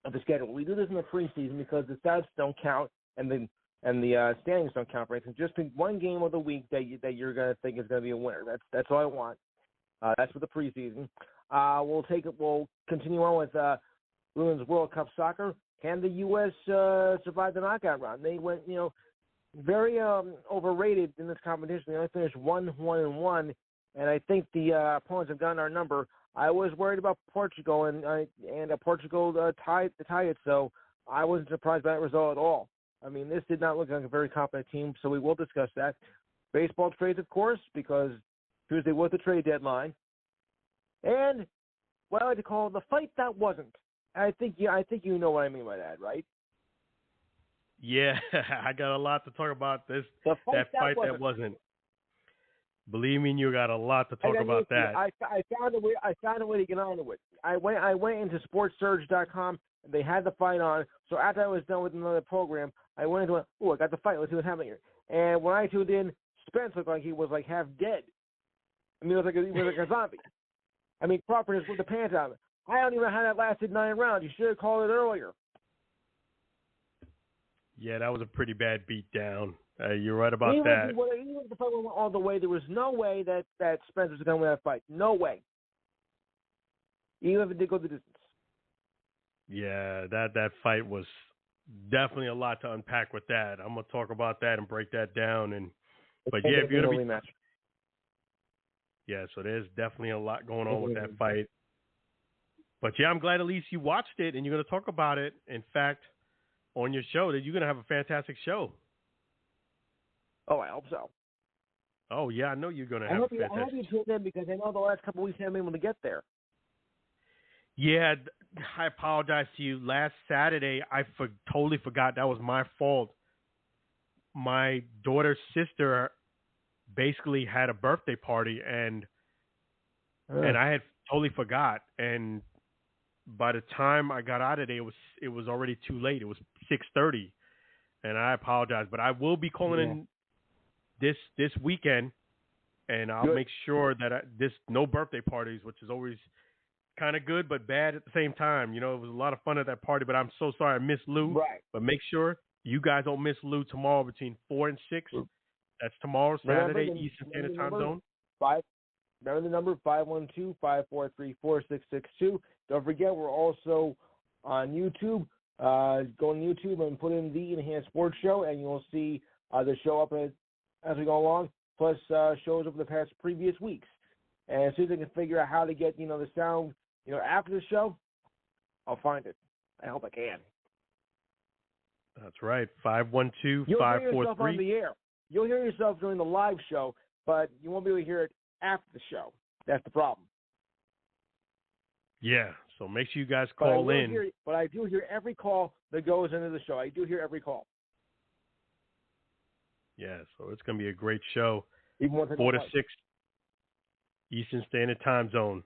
of the schedule. We do this in the preseason because the stats don't count and the standings don't count for anything. Just pick one game of the week that you're going to think is going to be a winner. That's all I want. That's for the preseason. We'll continue on with Women's World Cup Soccer. Can the U.S. survive the knockout round? They went, very overrated in this competition. They only finished 1-1-1, and I think the opponents have gotten our number. I was worried about Portugal, and Portugal tied it, so I wasn't surprised by that result at all. I mean, this did not look like a very competent team, so we will discuss that. Baseball trades, of course, because Tuesday was the trade deadline. And what I like to call the fight that wasn't. I think you know what I mean by that, right? Yeah, I got a lot to talk about this. That fight that wasn't. Believe me, you got a lot to talk about that. I found a way to get on to it. I went into sportsurge.com and they had the fight on. So after I was done with another program, I went into I got the fight. Let's see what's happening here. And when I tuned in, Spence looked like he was like half dead. I mean, he was like a zombie. I mean, Crawford just put the pants on. I don't even know how that lasted 9 rounds. You should have called it earlier. Yeah, that was a pretty bad beatdown. You're right about even that. Even if the fight went all the way, there was no way that Spence was going to win that fight. No way. Even if it did go the distance. Yeah, that fight was definitely a lot to unpack with that. I'm going to talk about that and break that down. But yeah, if you're going to be... rematch. Yeah, so there's definitely a lot going on with that fight. But yeah, I'm glad at least you watched it and you're going to talk about it. In fact, on your show, that you're going to have a fantastic show. Oh, I hope so. Oh, yeah, I know you're going to have a fantastic show. I hope you tuned in because I know the last couple of weeks I haven't been able to get there. Yeah, I apologize to you. Last Saturday, I totally forgot. That was my fault. My daughter's sister basically had a birthday party, and I had totally forgot. And by the time I got out of there, it was already too late. It was 6:30, and I apologize. But I will be calling in this weekend, and I'll make sure that no birthday parties, which is always kind of good but bad at the same time. It was a lot of fun at that party, but I'm so sorry I missed Lou. Right. But make sure you guys don't miss Lou tomorrow between 4 and 6. That's tomorrow, Saturday, Eastern Standard Time Zone. Remember the number, 512-543-4662. Don't forget, we're also on YouTube. Go on YouTube and put in the Enhanced Sports Show, and you'll see the show up as we go along, plus shows over the previous weeks. And as soon as I can figure out how to get, the sound, after the show, I'll find it. I hope I can. That's right, 512-543. You'll hear yourself on the air. You'll hear yourself during the live show, but you won't be able to hear it after the show. That's the problem. Yeah, so make sure you guys call in. But I do hear every call that goes into the show. I do hear every call. Yeah, so it's going to be a great show. Even 4 to 6 Eastern Standard Time Zone.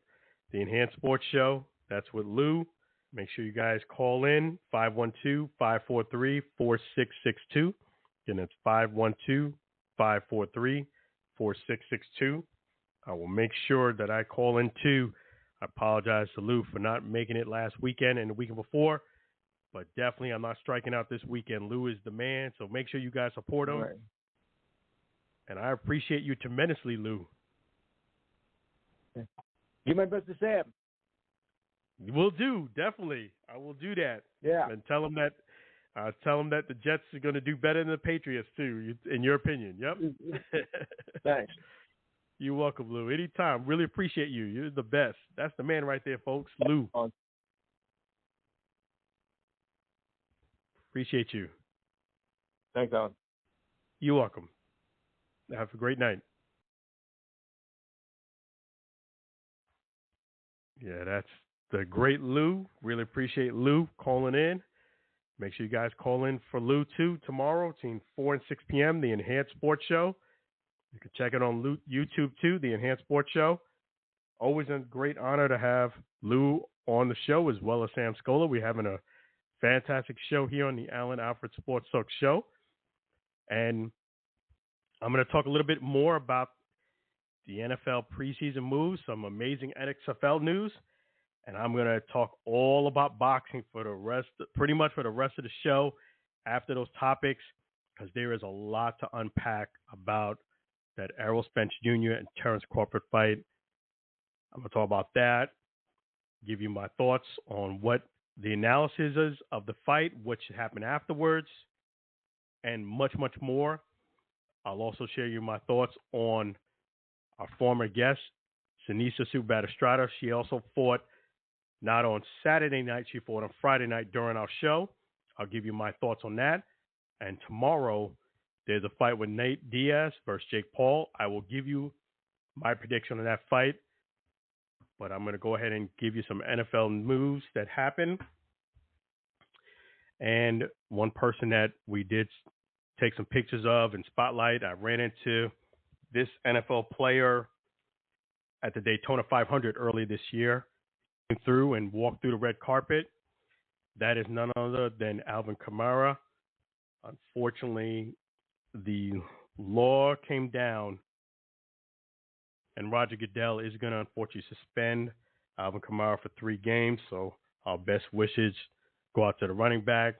The Enhanced Sports Show, that's with Lou. Make sure you guys call in, 512-543-4662. Again, that's 512-543-4662. I will make sure that I call in too. I apologize to Lou for not making it last weekend and the weekend before, but definitely I'm not striking out this weekend. Lou is the man, so make sure you guys support him. Right. And I appreciate you tremendously, Lou. Give my best to Sam. Will do, definitely. I will do that. Yeah. And tell him that the Jets are going to do better than the Patriots too, in your opinion. Yep. Thanks. You're welcome, Lou. Anytime. Really appreciate you. You're the best. That's the man right there, folks. Lou. Appreciate you. Thanks, Alan. You're welcome. Have a great night. Yeah, that's the great Lou. Really appreciate Lou calling in. Make sure you guys call in for Lou, too, tomorrow between 4 and 6 p.m., the Enhanced Sports Show. You can check it on YouTube, too, the Enhanced Sports Show. Always a great honor to have Lou on the show, as well as Sam Scola. We're having a fantastic show here on the Alford Sports Talk Show. And I'm going to talk a little bit more about the NFL Preseason Moves, some amazing XFL news. And I'm going to talk all about boxing pretty much for the rest of the show after those topics, because there is a lot to unpack about that Errol Spence Jr. and Terence Crawford fight. I'm going to talk about that, give you my thoughts on what the analysis is of the fight, what should happen afterwards, and much, much more. I'll also share you my thoughts on our former guest, Seniesa Estrada. She also fought not on Saturday night. She fought on Friday night during our show. I'll give you my thoughts on that. And tomorrow, there's a fight with Nate Diaz versus Jake Paul. I will give you my prediction on that fight. But I'm going to go ahead and give you some NFL moves that happened. And one person that we did take some pictures of and spotlight, I ran into this NFL player at the Daytona 500 early this year. Came through and walked through the red carpet. That is none other than Alvin Kamara. Unfortunately, the law came down, and Roger Goodell is going to unfortunately suspend Alvin Kamara for 3 games. So our best wishes go out to the running back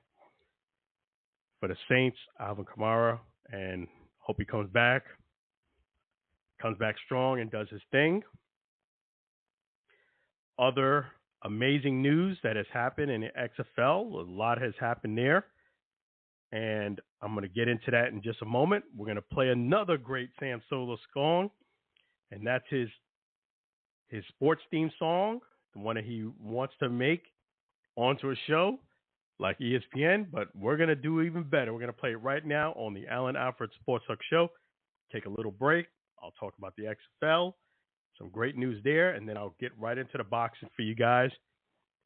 for the Saints, Alvin Kamara, and hope he comes back strong and does his thing. Other amazing news that has happened in the XFL, a lot has happened there, and I'm going to get into that in just a moment. We're going to play another great Sam Scola song, and that's his sports theme song, the one that he wants to make onto a show like ESPN, but we're going to do even better. We're going to play it right now on the Alford Sports Talk Show. Take a little break. I'll talk about the XFL, some great news there, and then I'll get right into the boxing for you guys.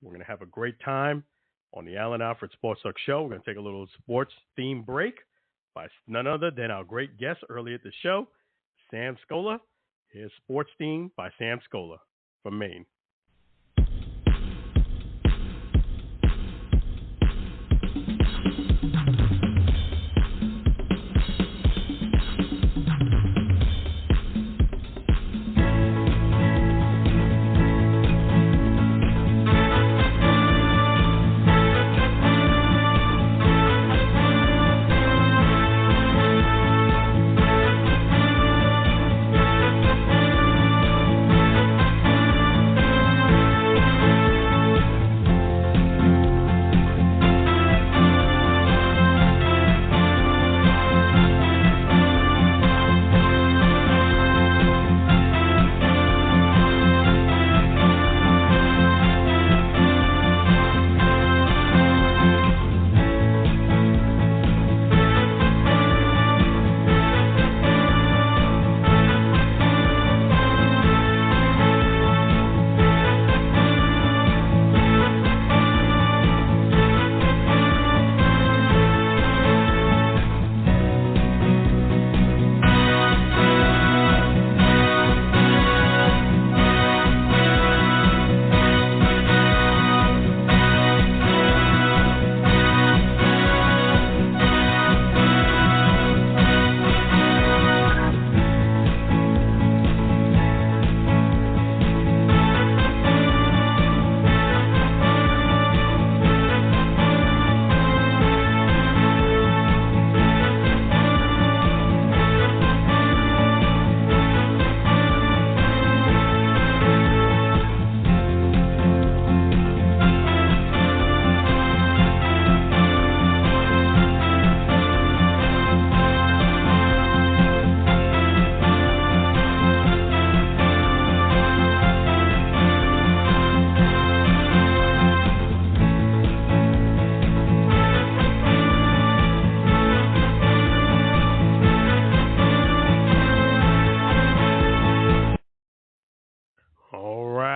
We're going to have a great time on the Alford Sports Talk Show. We're going to take a little sports theme break by none other than our great guest early at the show, Sam Scola. His sports theme by Sam Scola from Maine.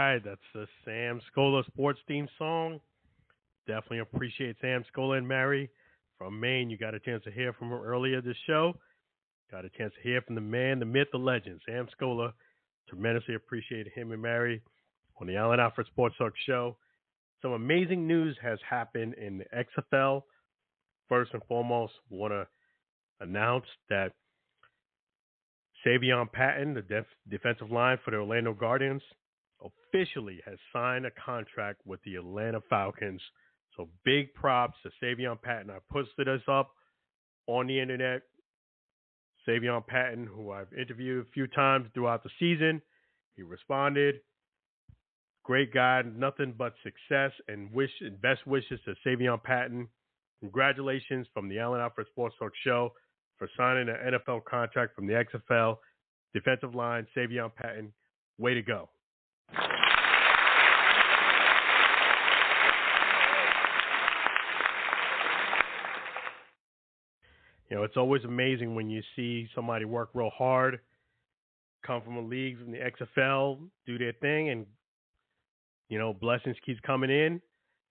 right. That's the Sam Scola sports theme song. Definitely appreciate Sam Scola and Mary from Maine. You got a chance to hear from her earlier this show. Got a chance to hear from the man, the myth, the legend, Sam Scola. Tremendously appreciate him and Mary on the Allen Alford Sports Talk show. Some amazing news has happened in the XFL. First and foremost, we want to announce that Savion Patton, the defensive line for the Orlando Guardians, officially has signed a contract with the Atlanta Falcons. So big props to Savion Patton. I posted this up on the internet. Savion Patton, who I've interviewed a few times throughout the season, he responded. Great guy, nothing but success and best wishes to Savion Patton. Congratulations from the Allen Alford Sports Talk show for signing an NFL contract from the XFL. Defensive line, Savion Patton, way to go. You know, it's always amazing when you see somebody work real hard, come from a league from the XFL, do their thing, and, you know, blessings keeps coming in.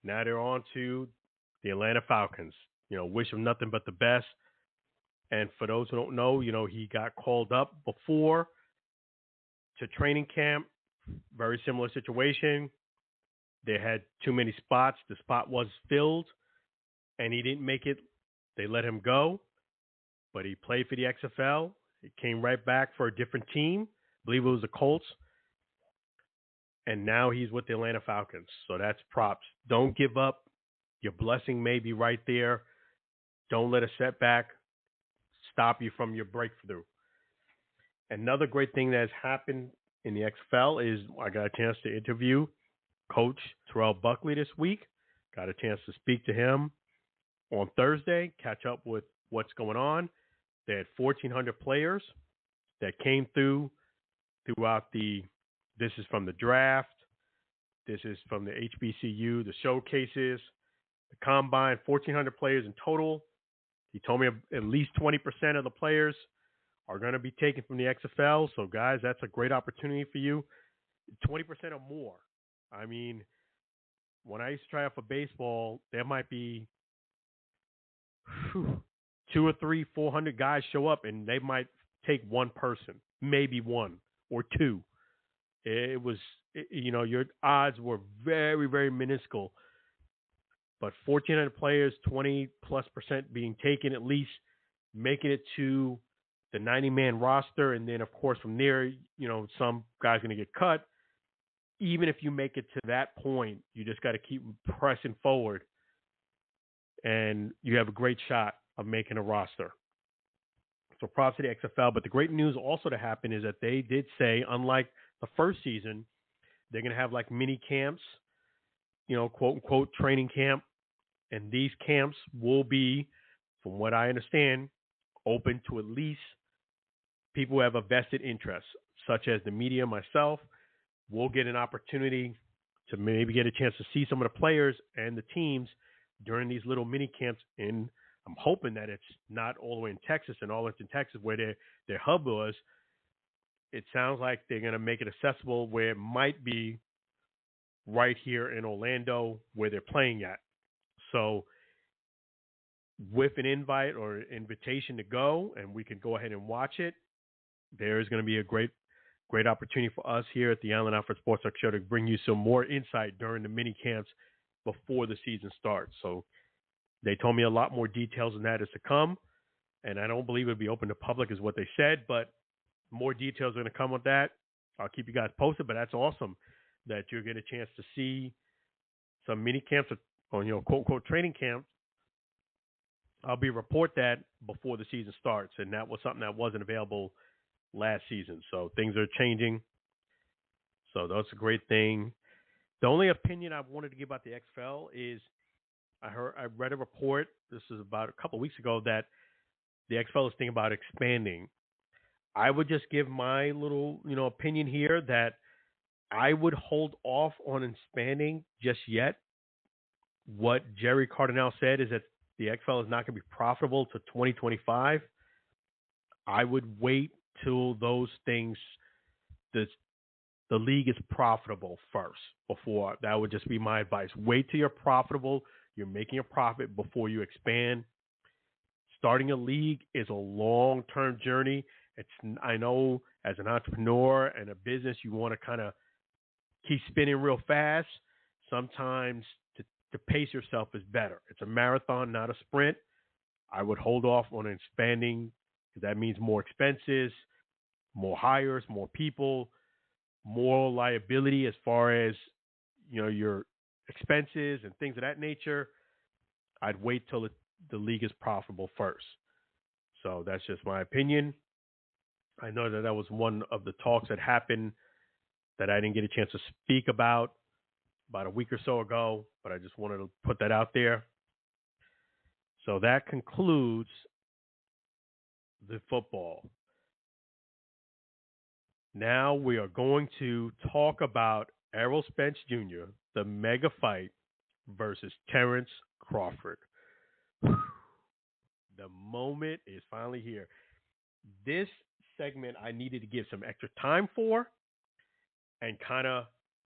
Now they're on to the Atlanta Falcons. You know, wish them nothing but the best. And for those who don't know, you know, he got called up before to training camp. Very similar situation. They had too many spots. The spot was filled, and he didn't make it. They let him go. But he played for the XFL. He came right back for a different team. I believe it was the Colts. And now he's with the Atlanta Falcons. So that's props. Don't give up. Your blessing may be right there. Don't let a setback stop you from your breakthrough. Another great thing that has happened in the XFL is I got a chance to interview Coach Terrell Buckley this week. Got a chance to speak to him on Thursday, catch up with what's going on. They had 1,400 players that came throughout this is from the draft. This is from the HBCU, the showcases, the combine, 1,400 players in total. He told me at least 20% of the players are going to be taken from the XFL. So, guys, that's a great opportunity for you. 20% or more. I mean, when I used to try out for baseball, there might be 2 or 3, 400 guys show up, and they might take one person, maybe one or two. It was, you know, your odds were very, very minuscule. But 1,400 players, 20+% being taken, at least making it to the 90-man roster. And then, of course, from there, you know, some guys going to get cut. Even if you make it to that point, you just got to keep pressing forward. And you have a great shot of making a roster. So props to the XFL. But the great news also to happen is that they did say, unlike the first season, they're going to have like mini camps, you know, quote unquote training camp. And these camps will be, from what I understand, open to at least people who have a vested interest, such as the media, myself. We'll get an opportunity to maybe get a chance to see some of the players and the teams during these little mini camps. And I'm hoping that it's not all the way in Texas and Arlington, Texas, where their hub was. It sounds like they're going to make it accessible where it might be right here in Orlando where they're playing at. So with an invite or invitation to go, and we can go ahead and watch it, there is going to be a great opportunity for us here at the Allen Alford Sports Talk Show to bring you some more insight during the mini camps before the season starts. So they told me a lot more details than that is to come, and I don't believe it'll be open to public is what they said, but more details are going to come with that. I'll keep you guys posted, but that's awesome that you'll get a chance to see some mini camps or, you know, quote, unquote, training camps. I'll report that before the season starts, and that was something that wasn't available last season. So things are changing. So that's a great thing. The only opinion I wanted to give about the XFL is I read a report, this is about a couple of weeks ago, that the XFL is thinking about expanding. I would just give my little, you know, opinion here that I would hold off on expanding just yet. What Jerry Cardinale said is that the XFL is not going to be profitable to 2025. I would wait till those things, the the league is profitable first. Before that would just be my advice. Wait till you're profitable. You're making a profit before you expand. Starting a league is a long-term journey. I know as an entrepreneur and a business, you want to kind of keep spinning real fast. Sometimes to pace yourself is better. It's a marathon, not a sprint. I would hold off on expanding because that means more expenses, more hires, more people, more liability as far as your expenses and things of that nature. I'd wait till the league is profitable first. So that's just my opinion. I know that was one of the talks that happened that I didn't get a chance to speak about a week or so ago, but I just wanted to put that out there. So that concludes the football. Now we are going to talk about Errol Spence Jr., the mega fight versus Terence Crawford. The moment is finally here. This segment I needed to give some extra time for and kind of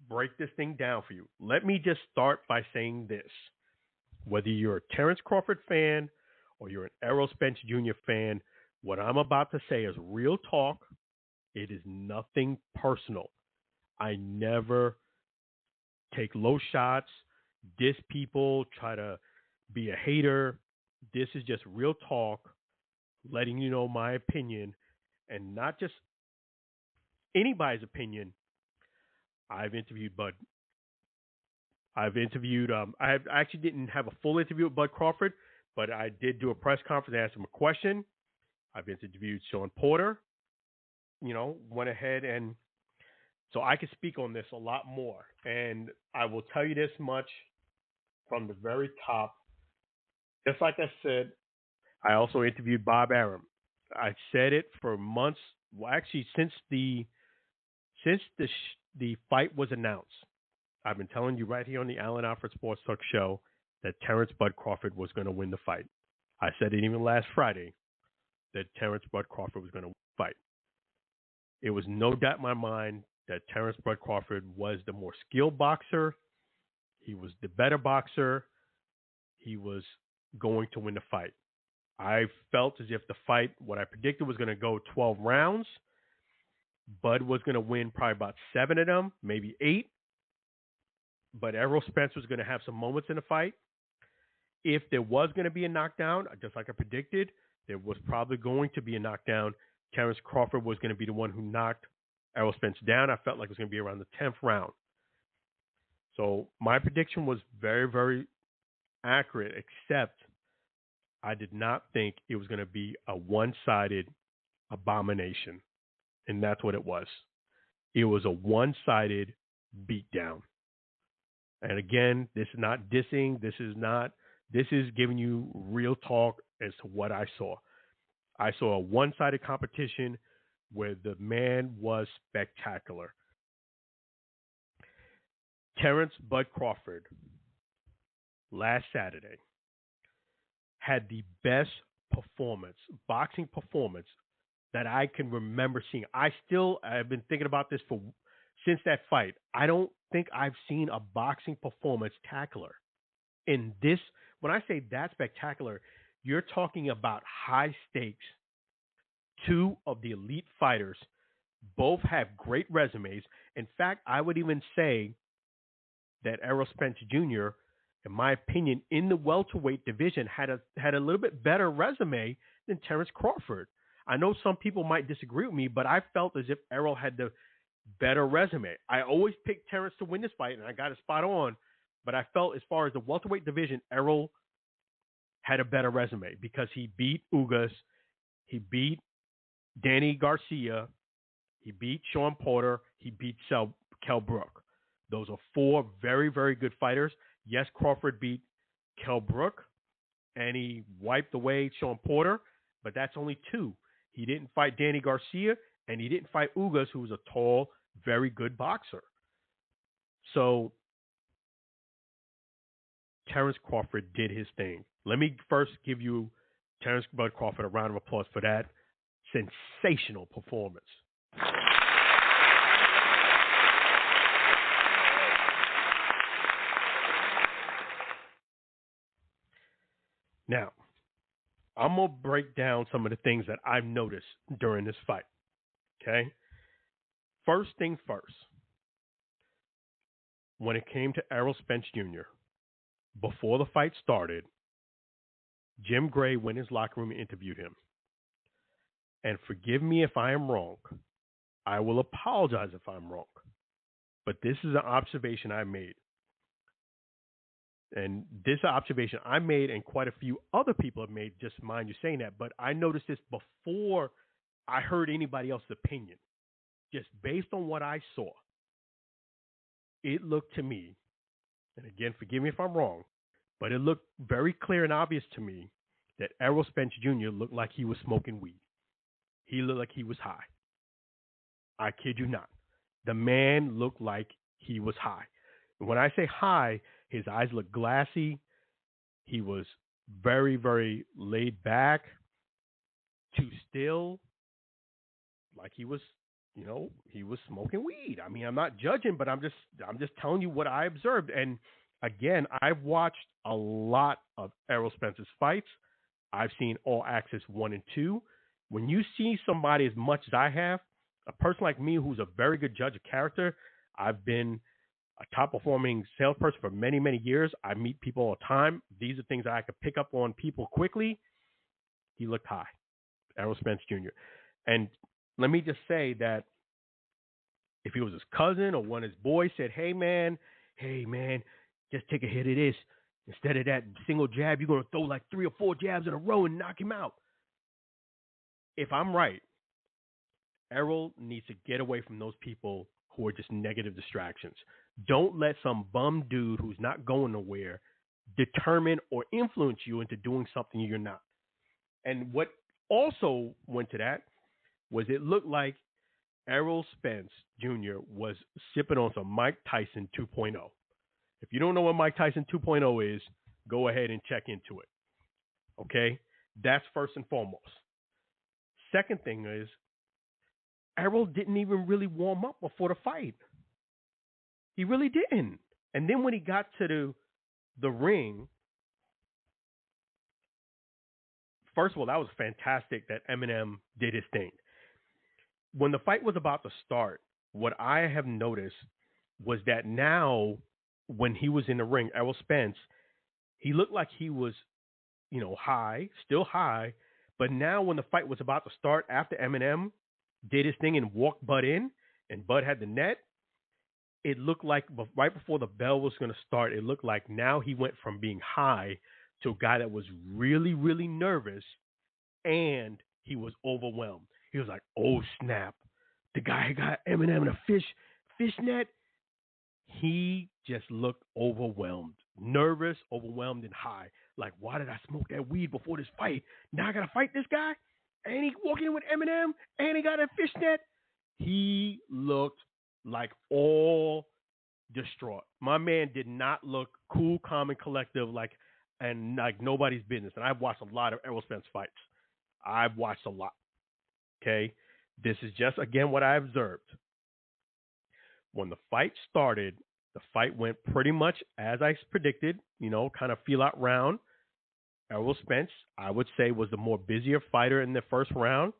break this thing down for you. Let me just start by saying this. Whether you're a Terence Crawford fan or you're an Errol Spence Jr. fan, what I'm about to say is real talk. It is nothing personal. I never take low shots, diss people, try to be a hater. This is just real talk, letting you know my opinion, and not just anybody's opinion. I've interviewed Bud. I actually didn't have a full interview with Bud Crawford, but I did do a press conference. I asked him a question. I've interviewed Sean Porter. Went ahead and so I could speak on this a lot more. And I will tell you this much from the very top. Just like I said, I also interviewed Bob Arum. I said it for months. Well, actually, since the fight was announced, I've been telling you right here on the Allen Alford Sports Talk show that Terence Bud Crawford was going to win the fight. I said it even last Friday that Terence Bud Crawford was going to fight. It was no doubt in my mind that Terence Bud Crawford was the more skilled boxer. He was the better boxer. He was going to win the fight. I felt as if the fight, what I predicted, was going to go 12 rounds. Bud was going to win probably about 7 of them, maybe 8. But Errol Spence was going to have some moments in the fight. If there was going to be a knockdown, just like I predicted, there was probably going to be a knockdown. Terence Crawford was going to be the one who knocked Errol Spence down. I felt like it was going to be around the 10th round. So my prediction was very, very accurate, except I did not think it was going to be a one-sided abomination. And that's what it was. It was a one-sided beatdown. And again, this is not dissing. This is giving you real talk as to what I saw. I saw a one-sided competition where the man was spectacular. Terence Bud Crawford last Saturday had the best boxing performance that I can remember seeing. I've been thinking about this since that fight. I don't think I've seen a boxing performance spectacular. In this, when I say that spectacular, you're talking about high stakes. 2 of the elite fighters both have great resumes. In fact, I would even say that Errol Spence Jr., in my opinion, in the welterweight division, had a little bit better resume than Terence Crawford. I know some people might disagree with me, but I felt as if Errol had the better resume. I always picked Terence to win this fight, and I got it spot on. But I felt as far as the welterweight division, Errol had a better resume because he beat Ugas, he beat Danny Garcia, he beat Sean Porter, he beat Kell Brook. Those are 4 very, very good fighters. Yes, Crawford beat Kell Brook, and he wiped away Sean Porter, but that's only 2. He didn't fight Danny Garcia, and he didn't fight Ugas, who was a tall, very good boxer. So Terence Crawford did his thing. Let me first give you Terence Bud Crawford a round of applause for that sensational performance. Now, I'm going to break down some of the things that I've noticed during this fight. Okay? First thing first. When it came to Errol Spence Jr., before the fight started, Jim Gray went in his locker room and interviewed him. And forgive me if I am wrong. I will apologize if I'm wrong. But this is an observation I made. And this observation I made and quite a few other people have made, just mind you saying that, but I noticed this before I heard anybody else's opinion. Just based on what I saw, it looked to me, and again, forgive me if I'm wrong, but it looked very clear and obvious to me that Errol Spence Jr. looked like he was smoking weed. He looked like he was high. I kid you not. The man looked like he was high. When I say high, his eyes looked glassy. He was very, very laid back, too still, like he was, he was smoking weed. I mean, I'm not judging, but I'm just telling you what I observed. And again, I've watched a lot of Errol Spence's fights. I've seen All Access 1 and 2. When you see somebody as much as I have, a person like me who's a very good judge of character, I've been a top-performing salesperson for many, many years. I meet people all the time. These are things that I could pick up on people quickly. He looked high, Errol Spence Jr. And let me just say that if he was his cousin or one of his boys said, hey, man, just take a hit of this. Instead of that single jab, you're going to throw like 3 or 4 jabs in a row and knock him out. If I'm right, Errol needs to get away from those people who are just negative distractions. Don't let some bum dude who's not going nowhere determine or influence you into doing something you're not. And what also went to that was it looked like Errol Spence Jr. was sipping on some Mike Tyson 2.0. If you don't know what Mike Tyson 2.0 is, go ahead and check into it. Okay? That's first and foremost. Second thing is, Errol didn't even really warm up before the fight. He really didn't. And then when he got to the ring, first of all, that was fantastic that Eminem did his thing. When the fight was about to start, what I have noticed was that now when he was in the ring, Errol Spence, he looked like he was, high, still high. But now when the fight was about to start, after Eminem did his thing and walked Bud in, and Bud had the net, it looked like right before the bell was going to start, it looked like now he went from being high to a guy that was really, really nervous, and he was overwhelmed. He was like, oh, snap. The guy got Eminem in a fish net. He just looked overwhelmed, nervous, overwhelmed, and high. Like, why did I smoke that weed before this fight? Now I got to fight this guy? And he walking in with Eminem, and he got a fishnet. He looked like all distraught. My man did not look cool, calm, and collective, like nobody's business. And I've watched a lot of Errol Spence fights. I've watched a lot. Okay? This is just, again, what I observed. When the fight started, the fight went pretty much as I predicted, kind of feel out round. Errol Spence, I would say, was the more busier fighter in the first round,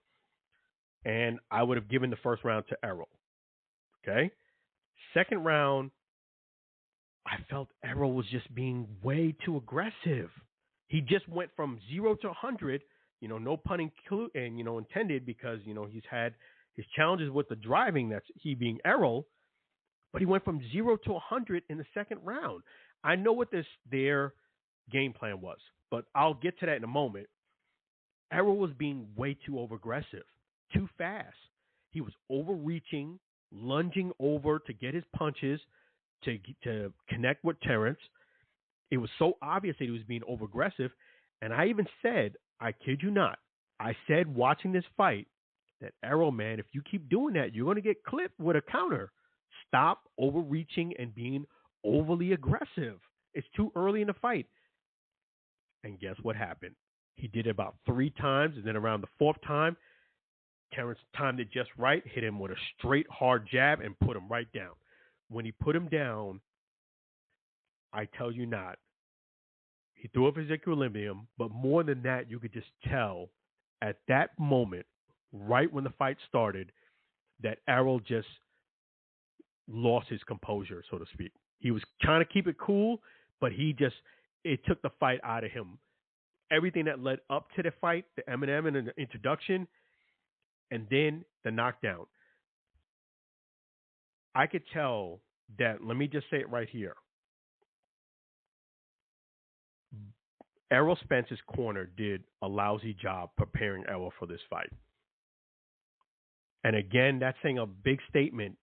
and I would have given the first round to Errol. Okay? Second round, I felt Errol was just being way too aggressive. He just went from 0 to 100, no pun intended, because, he's had his challenges with the driving, that's he being Errol, but he went from 0 to 100 in the second round. I know what their game plan was, but I'll get to that in a moment. Errol was being way too over-aggressive, too fast. He was overreaching, lunging over to get his punches, to connect with Terence. It was so obvious that he was being over-aggressive, and I even said, I kid you not, I said watching this fight that, Errol, man, if you keep doing that, you're going to get clipped with a counter. Stop overreaching and being overly aggressive. It's too early in the fight. And guess what happened? He did it about 3 times, and then around the 4th time, Terence timed it just right, hit him with a straight, hard jab, and put him right down. When he put him down, I tell you not, He threw off his equilibrium, but more than that, you could just tell at that moment, right when the fight started, that Errol just lost his composure, so to speak. He was trying to keep it cool, but it took the fight out of him. Everything that led up to the fight, the Eminem and the introduction, and then the knockdown. I could tell that, let me just say it right here. Errol Spence's corner did a lousy job preparing Errol for this fight. And again, that's saying a big statement.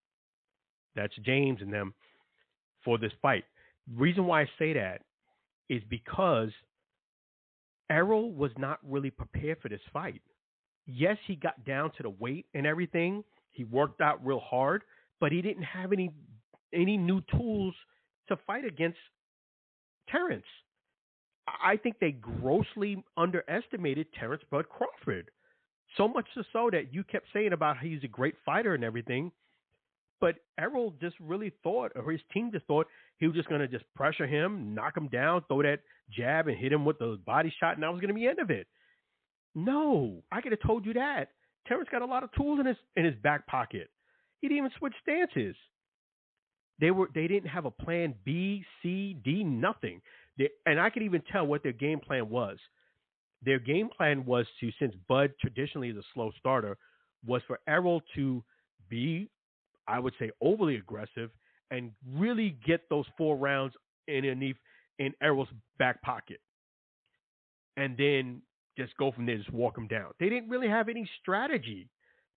That's James and them for this fight. The reason why I say that is because Errol was not really prepared for this fight. Yes, he got down to the weight and everything. He worked out real hard, but he didn't have any new tools to fight against Terence. I think they grossly underestimated Terence Bud Crawford. So much so that you kept saying about how he's a great fighter and everything. But Errol just really thought, or his team just thought, he was just going to just pressure him, knock him down, throw that jab and hit him with the body shot, and that was going to be the end of it. No, I could have told you that. Terence got a lot of tools in his back pocket. He didn't even switch stances. They didn't have a plan B, C, D, nothing. And I could even tell what their game plan was. Their game plan was to, since Bud traditionally is a slow starter, was for Errol to be, I would say, overly aggressive and really get those 4 rounds in Errol's back pocket. And then just go from there, just walk him down. They didn't really have any strategy.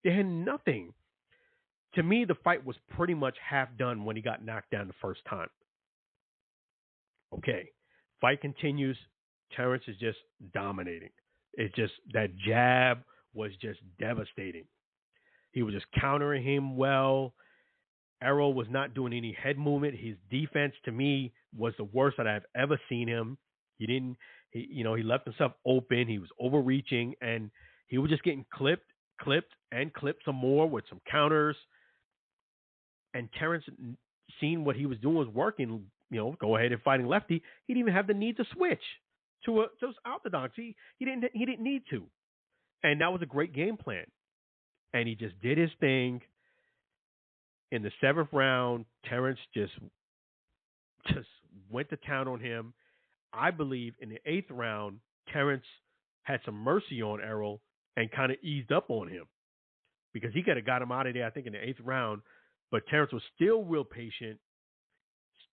They had nothing. To me, the fight was pretty much half done when he got knocked down the first time. Okay, fight continues. Terence is just dominating. It's just that jab was just devastating. He was just countering him well. Errol was not doing any head movement. His defense, to me, was the worst that I've ever seen him. He left himself open. He was overreaching, and he was just getting clipped some more with some counters. And Terence, seeing what he was doing was working, go ahead and fighting lefty. He didn't even have the need to switch to those orthodox. He didn't need to. And that was a great game plan. And he just did his thing. In the 7th round, Terence just went to town on him. I believe in the 8th round, Terence had some mercy on Errol and kind of eased up on him because he could have got him out of there, I think, in the 8th round. But Terence was still real patient,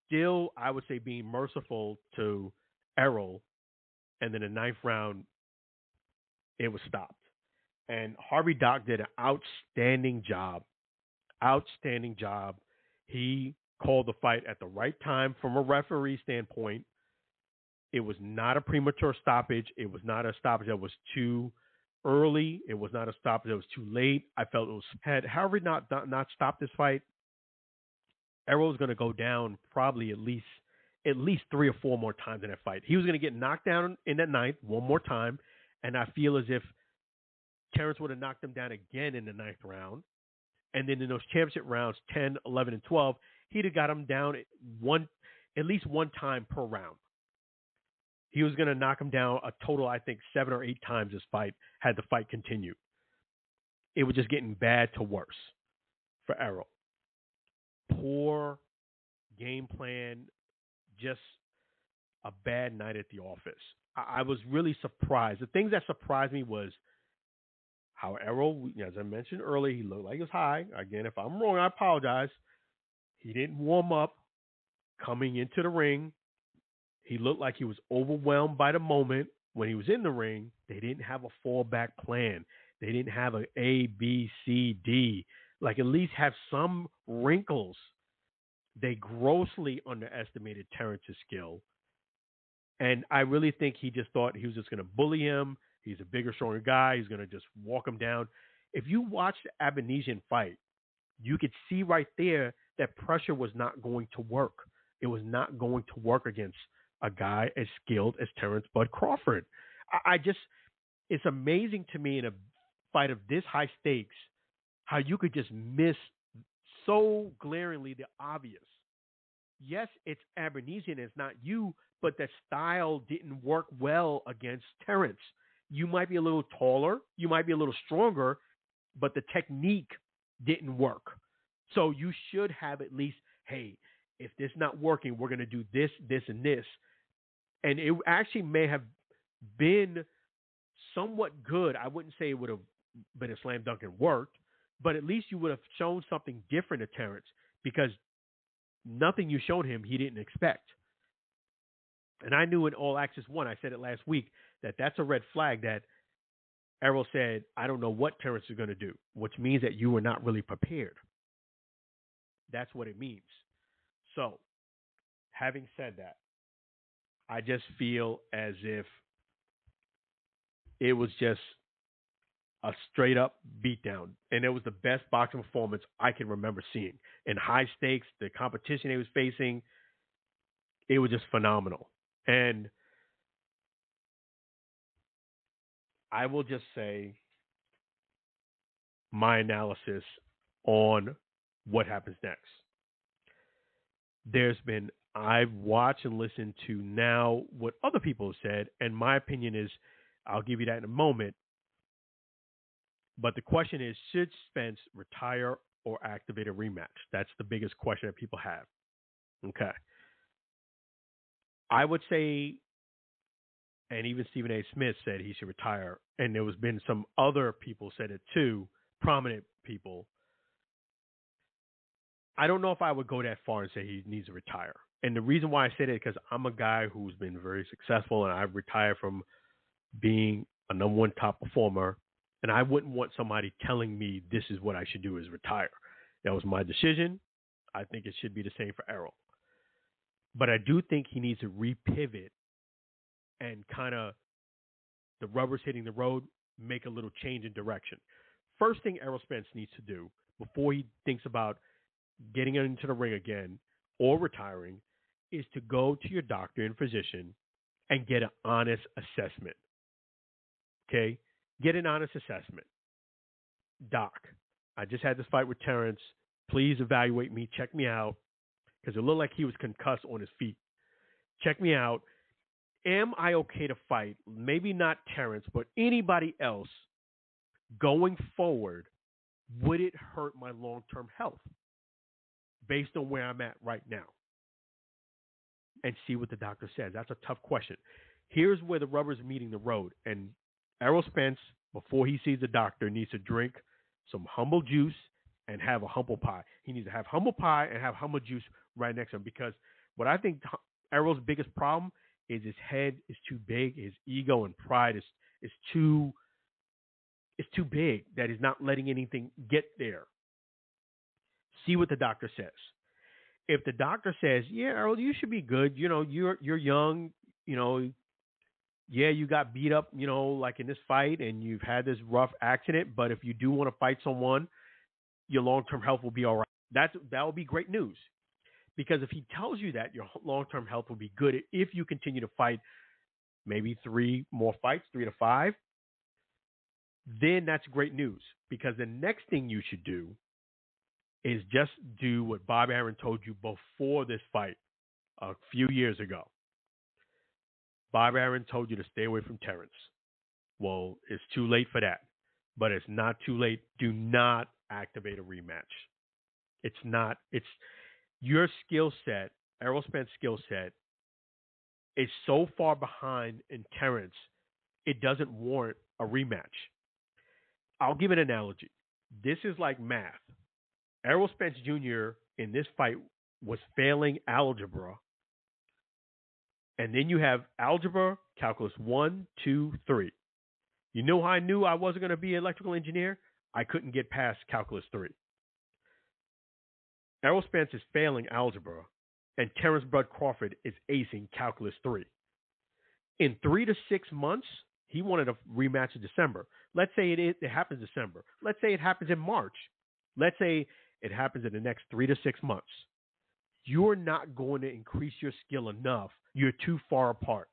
still, I would say, being merciful to Errol. And then the 9th round, it was stopped. And Harvey Dock did an outstanding job. He called the fight at the right time from a referee standpoint. It was not a premature stoppage. It was not a stoppage that was too early. It was not a stoppage that was too late. I felt had Harvey not stopped this fight, Errol was going to go down probably at least 3 or 4 more times in that fight. He was going to get knocked down in that 9th one more time, and I feel as if Terence would have knocked him down again in the 9th round. And then in those championship rounds, 10, 11, and 12, he'd have got him down at least one time per round. He was going to knock him down a total, I think, 7 or 8 times this fight had the fight continued. It was just getting bad to worse for Errol. Poor game plan, just a bad night at the office. I was really surprised. The things that surprised me was how Errol, as I mentioned earlier, he looked like he was high. Again, if I'm wrong, I apologize. He didn't warm up coming into the ring. He looked like he was overwhelmed by the moment when he was in the ring. They didn't have a fallback plan. They didn't have an A, B, C, D. Like at least have some wrinkles. They grossly underestimated Terence's skill. And I really think he just thought he was just going to bully him. He's a bigger, stronger guy. He's going to just walk him down. If you watch the Abanesian fight, you could see right there that pressure was not going to work. It was not going to work against a guy as skilled as Terence Bud Crawford. It's amazing to me in a fight of this high stakes, how you could just miss so glaringly the obvious. yes, it's Abernethy and it's not you, but the style didn't work well against Terence. You might be a little taller, you might be a little stronger, but the technique didn't work. So you should have at least, hey, if this not working, we're going to do this, this, and this. And it actually may have been somewhat good. I wouldn't say it would have been a slam dunk and worked, but at least you would have shown something different to Terence, because nothing you showed him he didn't expect. And I knew in All Access 1, I said it last week, that that's a red flag that Errol said, I don't know what Terence is going to do, which means that you were not really prepared. That's what it means. So, having said that, I just feel as if it was just a straight up beatdown. And it was the best boxing performance I can remember seeing. In high stakes, the competition he was facing, it was just phenomenal. And I will just say my analysis on what happens next. I've watched and listened to now what other people have said, and my opinion is, I'll give you that in a moment. But the question is, should Spence retire or activate a rematch? That's the biggest question that people have. Okay. I would say, and even Stephen A. Smith said he should retire, and there was been some other people said it too, prominent people. I don't know if I would go that far and say he needs to retire. And the reason why I say that is because I'm a guy who's been very successful, and I've retired from being a number one top performer, and I wouldn't want somebody telling me this is what I should do, is retire. That was my decision. I think it should be the same for Errol. But I do think he needs to repivot and kind of, the rubber's hitting the road, make a little change in direction. First thing Errol Spence needs to do before he thinks about getting into the ring again or retiring is to go to your doctor and physician and get an honest assessment. Okay? Get an honest assessment. Doc, I just had this fight with Terence. Please evaluate me. Check me out. Because it looked like he was concussed on his feet. Check me out. Am I okay to fight? Maybe not Terence, but anybody else going forward. Would it hurt my long-term health based on where I'm at right now? And see what the doctor says. That's a tough question. Here's where the rubber's meeting the road. And Errol Spence, before he sees the doctor, needs to drink some humble juice and have a humble pie. He needs to have humble pie and have humble juice right next to him, because what I think Errol's biggest problem is his head is too big. His ego and pride is too big, that he's not letting anything get there. See what the doctor says. If the doctor says, yeah, Errol, you should be good. You know, you're young. You know, yeah, you got beat up, you know, like in this fight, and you've had this rough accident. But if you do want to fight someone, your long-term health will be all right. That will be great news. Because if he tells you that your long-term health will be good if you continue to fight maybe 3 more fights, 3 to 5, then that's great news. Because the next thing you should do is just do what Bob Arum told you before this fight a few years ago. Bob Arum told you to stay away from Terence. Well, it's too late for that. But it's not too late. Do not activate a rematch. It's not. It's your skill set, Errol Spence's skill set, is so far behind in Terence, it doesn't warrant a rematch. I'll give an analogy. This is like math. Errol Spence Jr. in this fight was failing algebra. And then you have algebra, calculus 1, 2, 3. You know how I knew I wasn't going to be an electrical engineer? I couldn't get past calculus 3. Errol Spence is failing algebra, and Terence Bud Crawford is acing calculus 3. In 3 to 6 months, he wanted a rematch in December. Let's say it happens December. Let's say it happens in March. Let's say it happens in the next 3 to 6 months. You're not going to increase your skill enough. You're too far apart.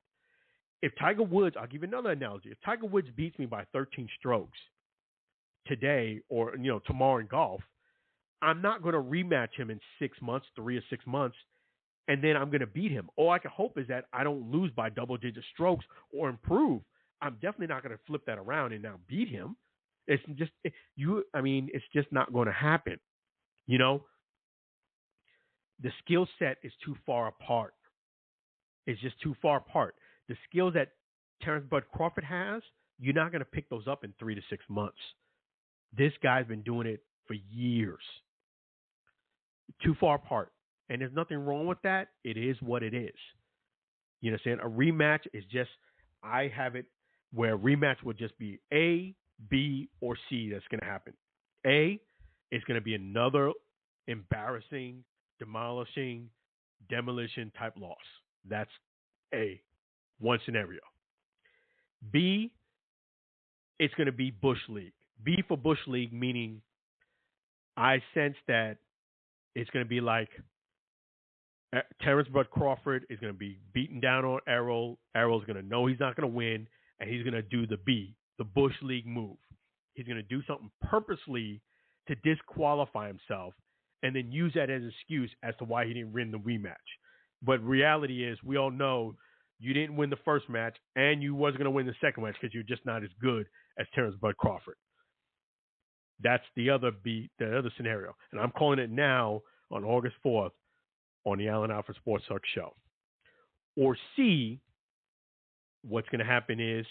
If Tiger Woods, I'll give you another analogy. If Tiger Woods beats me by 13 strokes today or tomorrow in golf, I'm not going to rematch him in 6 months, 3 or 6 months, and then I'm going to beat him. All I can hope is that I don't lose by double-digit strokes or improve. I'm definitely not going to flip that around and now beat him. It's just it's just not going to happen. You know, the skill set is too far apart. It's just too far apart. The skills that Terence Bud Crawford has, you're not going to pick those up in 3 to 6 months. This guy's been doing it for years. Too far apart. And there's nothing wrong with that. It is what it is. You know what I'm saying? A rematch is just, I have it where a rematch would just be A, B, or C that's going to happen. A is going to be another embarrassing, demolition type loss. That's A, one scenario. B, it's going to be Bush League. B for Bush League, meaning I sense that it's going to be like Terence Bud Crawford is going to be beaten down on Errol. Errol's going to know he's not going to win, and he's going to do the B, the Bush League move. He's going to do something purposely to disqualify himself and then use that as an excuse as to why he didn't win the rematch. But reality is, we all know you didn't win the first match, and you wasn't going to win the second match because you're just not as good as Terence Bud Crawford. That's the other scenario. And I'm calling it now on August 4th on the Allen Alford Sports Talk show. Or C, what's going to happen is,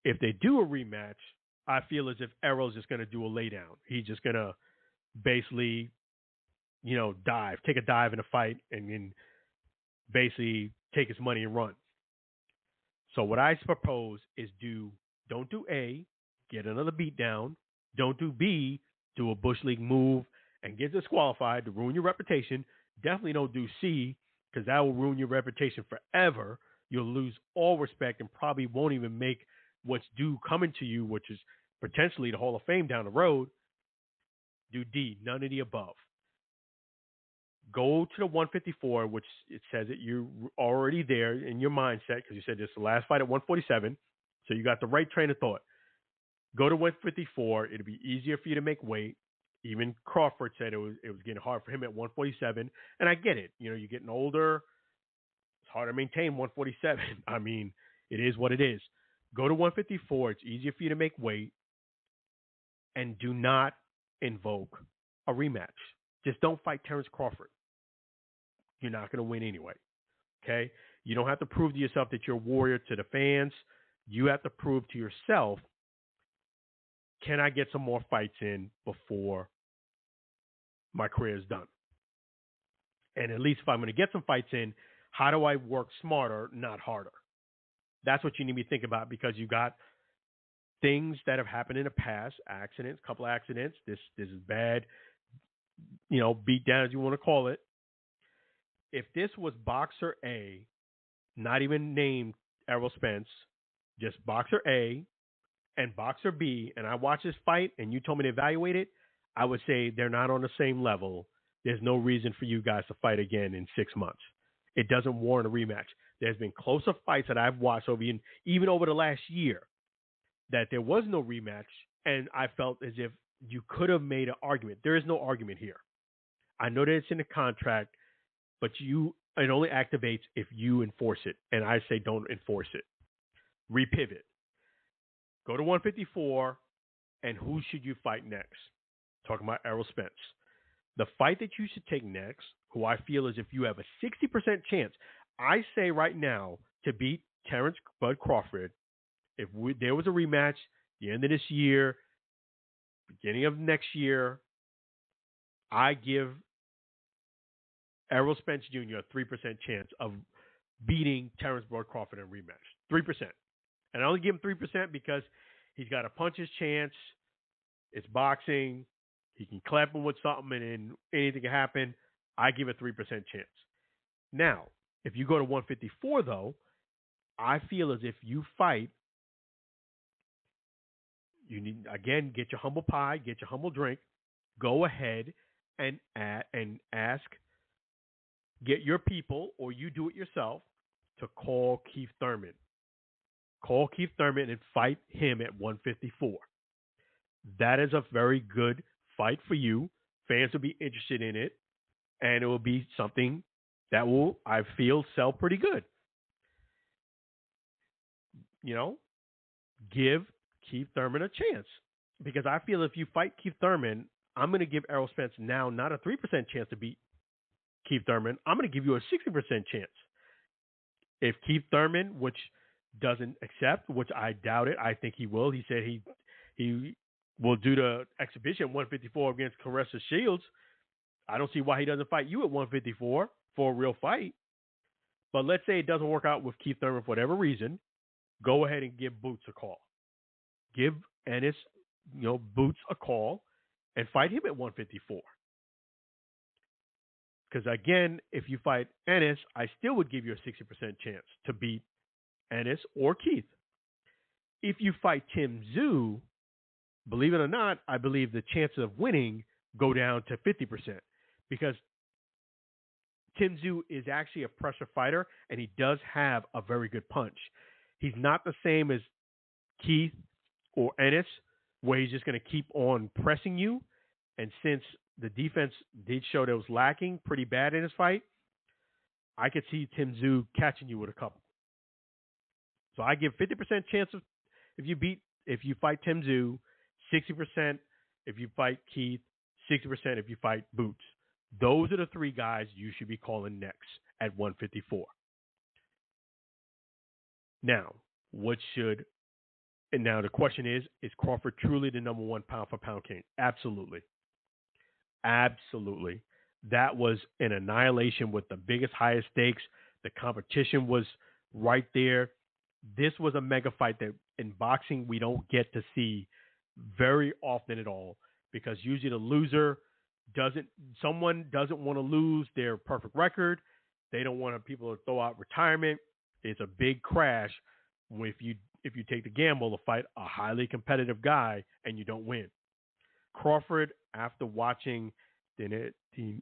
if they do a rematch, I feel as if Errol's just going to do a laydown. He's just going to basically, take a dive in a fight and then basically take his money and run. So what I propose is don't do A, get another beatdown. Don't do B, do a Bush League move and get disqualified to ruin your reputation. Definitely don't do C, because that will ruin your reputation forever. You'll lose all respect and probably won't even make what's due coming to you, which is potentially the Hall of Fame down the road. Do D, none of the above. Go to the 154, which it says that you're already there in your mindset, because you said this is the last fight at 147. So you got the right train of thought. Go to 154. It'll be easier for you to make weight. Even Crawford said it was getting hard for him at 147. And I get it. You're getting older. It's hard to maintain 147. I mean, it is what it is. Go to 154. It's easier for you to make weight. And do not invoke a rematch. Just don't fight Terence Crawford. You're not going to win anyway. Okay? You don't have to prove to yourself that you're a warrior to the fans. You have to prove to yourself, can I get some more fights in before my career is done? And at least if I'm going to get some fights in, how do I work smarter, not harder? That's what you need to be thinking about, because you got things that have happened in the past, accidents, couple of accidents. This is bad, beat down, as you want to call it. If this was Boxer A, not even named Errol Spence, just Boxer A and Boxer B, and I watched this fight and you told me to evaluate it, I would say they're not on the same level. There's no reason for you guys to fight again in 6 months. It doesn't warrant a rematch. There's been closer fights that I've watched even over the last year that there was no rematch, and I felt as if you could have made an argument. There is no argument here. I know that it's in the contract, but it only activates if you enforce it, and I say don't enforce it. Repivot. Go to 154, and who should you fight next? Talking about Errol Spence. The fight that you should take next, who I feel is if you have a 60% chance, I say right now, to beat Terence Bud Crawford, if there was a rematch, the end of this year, beginning of next year, I give Errol Spence Jr. a 3% chance of beating Terence Bud Crawford in a rematch. 3%. And I only give him 3% because he's got a puncher's chance. It's boxing. He can clap him with something and then anything can happen. I give a 3% chance. Now, if you go to 154, though, I feel as if you fight, you need, again, get your humble pie, get your humble drink, go ahead and ask, get your people, or you do it yourself, to call Keith Thurman. Call Keith Thurman and fight him at 154. That is a very good fight for you. Fans will be interested in it, and it will be something that will, I feel, sell pretty good. You know, give Keith Thurman a chance. Because I feel if you fight Keith Thurman, I'm going to give Errol Spence now not a 3% chance to beat Keith Thurman. I'm going to give you a 60% chance. If Keith Thurman, which doesn't accept, which I doubt it, I think he will. He said he will do the exhibition 154 against Caressa Shields. I don't see why he doesn't fight you at 154 for a real fight. But let's say it doesn't work out with Keith Thurman for whatever reason. Go ahead and give Boots a call. Give Ennis, Boots a call and fight him at 154. Because again, if you fight Ennis, I still would give you a 60% chance to beat Ennis or Keith. If you fight Tim Tszyu, believe it or not, I believe the chances of winning go down to 50%. Because Tim Tszyu is actually a pressure fighter, and he does have a very good punch. He's not the same as Keith or Ennis, where he's just going to keep on pressing you. And since the defense did show that it was lacking pretty bad in his fight, I could see Tim Tszyu catching you with a couple. So I give 50% chance of if you fight Tim Tszyu, 60% if you fight Keith, 60% if you fight Boots. Those are the three guys you should be calling next at 154. Now, now the question is Crawford truly the number one pound-for-pound king? Absolutely. Absolutely. That was an annihilation with the biggest, highest stakes. The competition was right there. This was a mega fight that in boxing we don't get to see very often at all, because usually the loser doesn't want to lose their perfect record. They don't want people to throw out retirement. It's a big crash if you take the gamble to fight a highly competitive guy and you don't win. Crawford, after watching the Naoya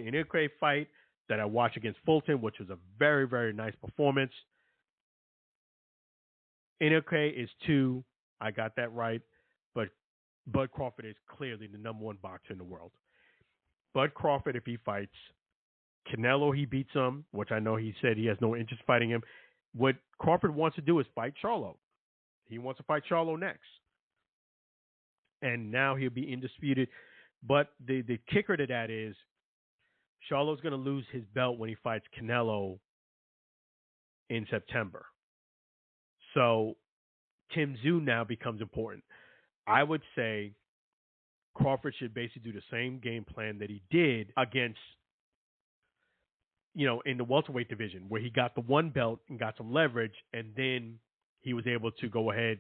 Inoue fight that I watched against Fulton, which was a very, very nice performance. Inoue is 2. I got that right. But Bud Crawford is clearly the number one boxer in the world. Bud Crawford, if he fights Canelo, he beats him, which I know he said he has no interest fighting him. What Crawford wants to do is fight Charlo. He wants to fight Charlo next. And now he'll be indisputed. But the kicker to that is Charlo's going to lose his belt when he fights Canelo in September. So Tim Tszyu now becomes important. I would say Crawford should basically do the same game plan that he did against, in the welterweight division, where he got the one belt and got some leverage, and then he was able to go ahead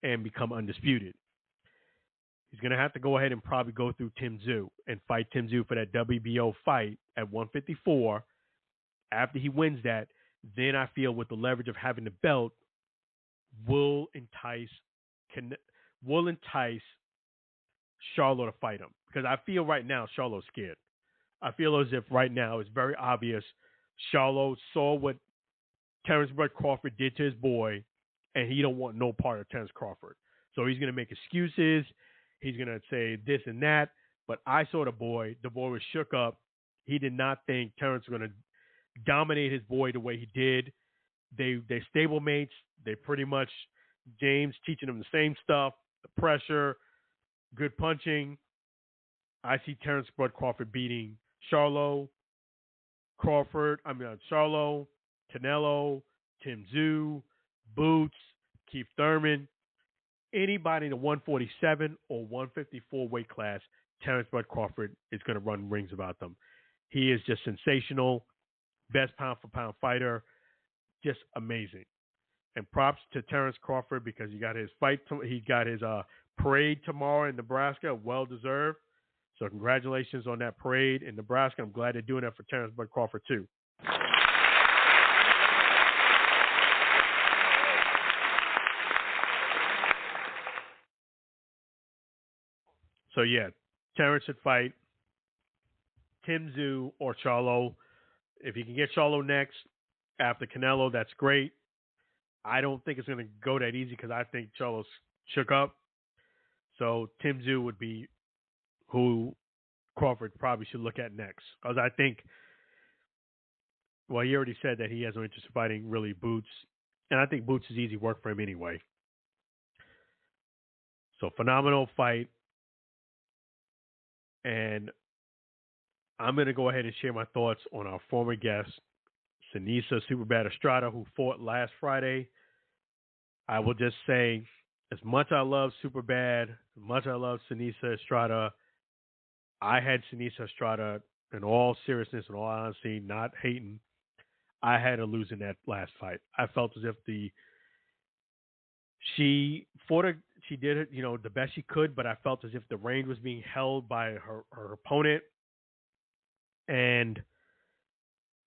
and become undisputed. He's going to have to go ahead and probably go through Tim Tszyu and fight Tim Tszyu for that WBO fight at 154. After he wins that, then I feel with the leverage of having the belt will entice Charlo to fight him. Because I feel right now Charlo's scared. I feel as if right now it's very obvious Charlo saw what Terence Bud Crawford did to his boy, and he don't want no part of Terence Crawford. So he's going to make excuses. He's going to say this and that. But I saw the boy. The boy was shook up. He did not think Terence was going to dominate his boy the way he did. They stablemates. They pretty much, James teaching him the same stuff, the pressure, good punching. I see Terence Bud Crawford beating Charlo, Charlo, Canelo, Tim Tszyu, Boots, Keith Thurman. Anybody in the 147 or 154 weight class, Terence Bud Crawford is going to run rings about them. He is just sensational, best pound-for-pound fighter, just amazing. And props to Terence Crawford because he got his parade tomorrow in Nebraska, well-deserved. So congratulations on that parade in Nebraska. I'm glad they're doing that for Terence Bud Crawford too. So yeah, Terence should fight Tim Tszyu or Charlo. If he can get Charlo next after Canelo, that's great. I don't think it's going to go that easy because I think Charlo's shook up. So Tim Tszyu would be who Crawford probably should look at next. Because I think Well, he already said that he has no interest in fighting really Boots. And I think Boots is easy work for him anyway. So phenomenal fight. And I'm going to go ahead and share my thoughts on our former guest, Seniesa Superbad Estrada, who fought last Friday. I will just say, as much I love Superbad, as much I love Seniesa Estrada, I had Seniesa Estrada, in all seriousness and all honesty, not hating, I had her lose in that last fight. I felt as if she did it, the best she could, but I felt as if the range was being held by her opponent. And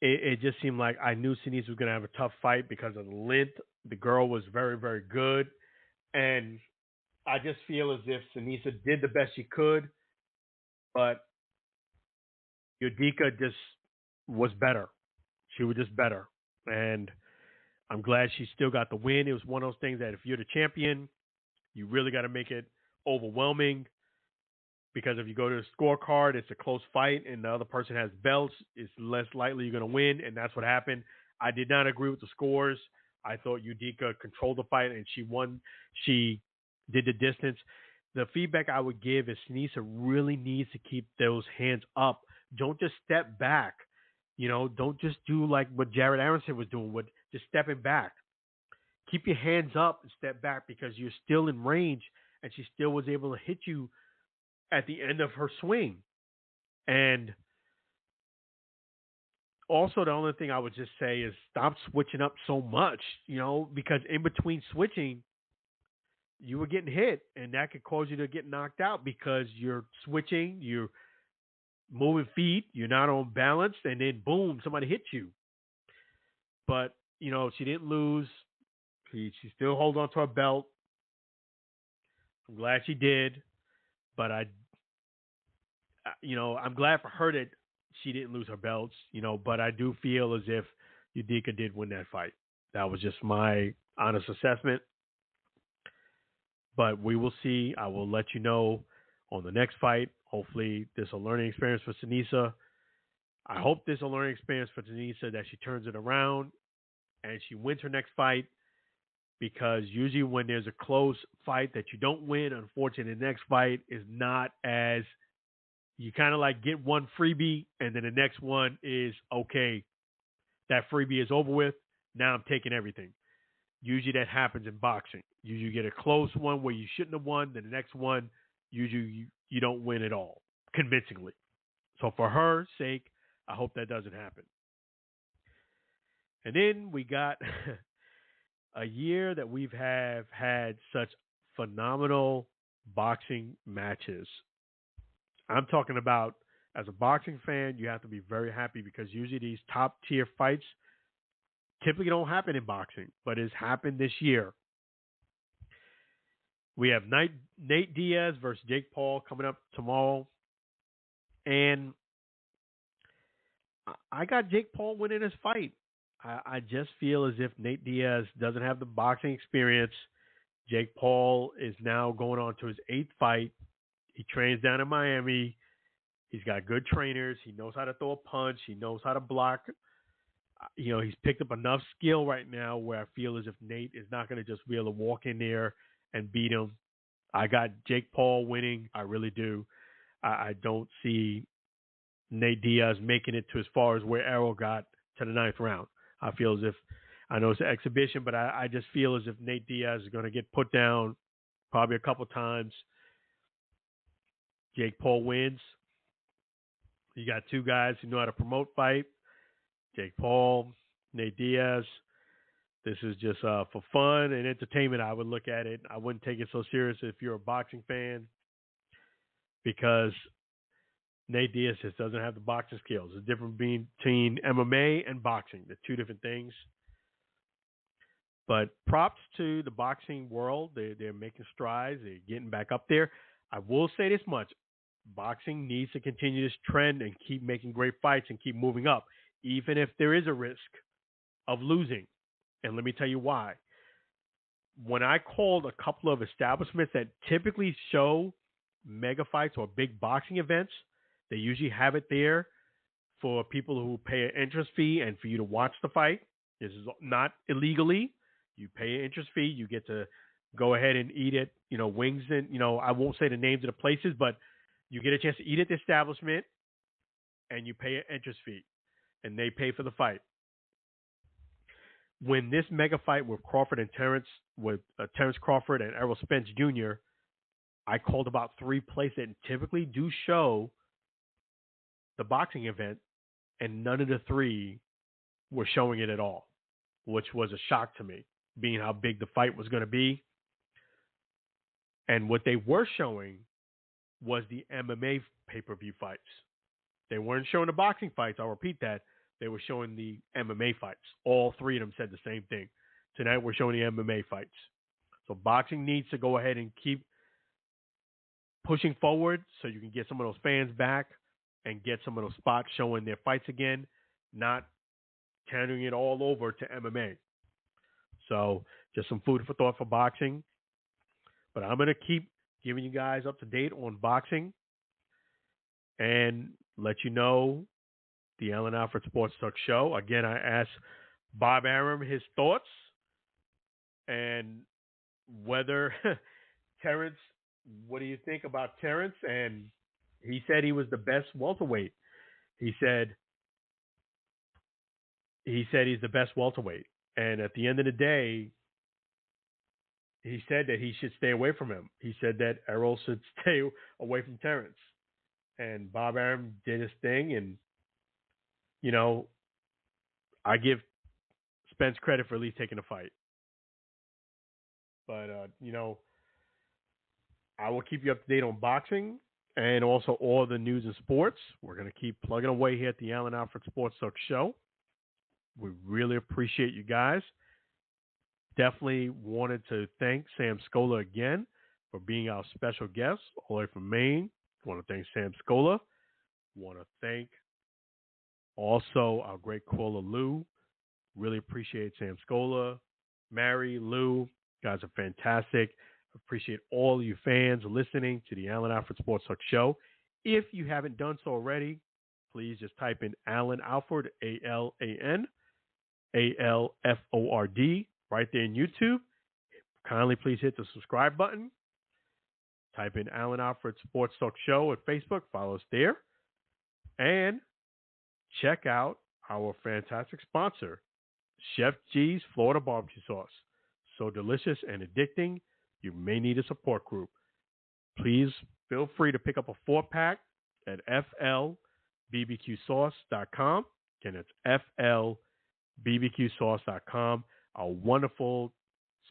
it just seemed like I knew Seniesa was going to have a tough fight because of the length. The girl was very, very good. And I just feel as if Seniesa did the best she could, but Yudica just was better. She was just better. And I'm glad she still got the win. It was one of those things that if you're the champion, you really got to make it overwhelming, because if you go to the scorecard, it's a close fight and the other person has belts, it's less likely you're going to win, and that's what happened. I did not agree with the scores. I thought Yudica controlled the fight and she won. She did the distance. The feedback I would give is Seniesa really needs to keep those hands up. Don't just step back. Don't just do like what Jared Aronson was doing, with just stepping back. Keep your hands up and step back, because you're still in range, and she still was able to hit you at the end of her swing. And also, the only thing I would just say is stop switching up so much, because in between switching, you were getting hit, and that could cause you to get knocked out because you're switching, you're moving feet, you're not on balance, and then boom, somebody hits you. But, she didn't lose. She still holds on to her belt. I'm glad she did, but I'm glad for her that she didn't lose her belts, but I do feel as if Yudica did win that fight. That was just my honest assessment. But we will see. I will let you know on the next fight. Hopefully this is a learning experience for Seniesa. I hope this is a learning experience for Seniesa, that she turns it around and she wins her next fight, because usually when there's a close fight that you don't win, unfortunately, the next fight is not as, you kind of like get one freebie and then the next one is, okay, that freebie is over with. Now I'm taking everything. Usually that happens in boxing. Usually you get a close one where you shouldn't have won. Then the next one, usually you don't win at all, convincingly. So for her sake, I hope that doesn't happen. And then we got a year that we've had such phenomenal boxing matches. I'm talking about, as a boxing fan, you have to be very happy, because usually these top tier fights typically don't happen in boxing, but it's happened this year. We have Nate Diaz versus Jake Paul coming up tomorrow. And I got Jake Paul winning this fight. I just feel as if Nate Diaz doesn't have the boxing experience. Jake Paul is now going on to his 8th fight. He trains down in Miami. He's got good trainers. He knows how to throw a punch. He knows how to block. He's picked up enough skill right now where I feel as if Nate is not going to just be able to walk in there and beat him. I got Jake Paul winning. I really do. I don't see Nate Diaz making it to as far as where Errol got to the 9th round. I feel as if, I know it's an exhibition, but I just feel as if Nate Diaz is going to get put down probably a couple times. Jake Paul wins. You got two guys who know how to promote fight. Jake Paul, Nate Diaz. This is just for fun and entertainment. I would look at it. I wouldn't take it so serious if you're a boxing fan, because Nate Diaz just doesn't have the boxing skills. It's different between MMA and boxing. They're two different things. But props to the boxing world. They're making strides. They're getting back up there. I will say this much. Boxing needs to continue this trend and keep making great fights and keep moving up, even if there is a risk of losing. And let me tell you why. When I called a couple of establishments that typically show mega fights or big boxing events, they usually have it there for people who pay an interest fee and for you to watch the fight. This is not illegally. You pay an interest fee. You get to go ahead and eat at, wings and, I won't say the names of the places, but you get a chance to eat at the establishment and you pay an interest fee and they pay for the fight. When this mega fight with Crawford and Terence, Terence Crawford and Errol Spence Jr., I called about 3 places that typically do show the boxing event, and none of the 3 were showing it at all, which was a shock to me, being how big the fight was going to be. And what they were showing was the MMA pay-per-view fights. They weren't showing the boxing fights. I'll repeat that. They were showing the MMA fights. All 3 of them said the same thing. Tonight we're showing the MMA fights. So boxing needs to go ahead and keep pushing forward so you can get some of those fans back and get some of those spots showing their fights again, not turning it all over to MMA. So just some food for thought for boxing. But I'm going to keep giving you guys up to date on boxing and let you know the Alan Alford Sports Talk Show. Again, I asked Bob Arum his thoughts and whether Terence, what do you think about Terence? And he said he was the best welterweight. He said he's the best welterweight. And at the end of the day, he said that he should stay away from him. He said that Errol should stay away from Terence. And Bob Arum did his thing. And, I give Spence credit for at least taking the fight. But, I will keep you up to date on boxing and also all the news and sports. We're going to keep plugging away here at the Alan Alford Sports Talk Show. We really appreciate you guys. Definitely wanted to thank Sam Scola again for being our special guest all the way from Maine. Want to thank Sam Scola. Want to thank also our great caller, Lou. Really appreciate Sam Scola, Mary, Lou. You guys are fantastic. Appreciate all you fans listening to the Alan Alford Sports Talk Show. If you haven't done so already, please just type in Alan Alford, ALAN, ALFORD, right there in YouTube. Kindly please hit the subscribe button. Type in Alan Alford Sports Talk Show at Facebook. Follow us there. And check out our fantastic sponsor, Chef G's Florida Barbecue Sauce. So delicious and addicting, you may need a support group. Please feel free to pick up a 4-pack at flbbqsauce.com. Again, it's flbbqsauce.com. Our wonderful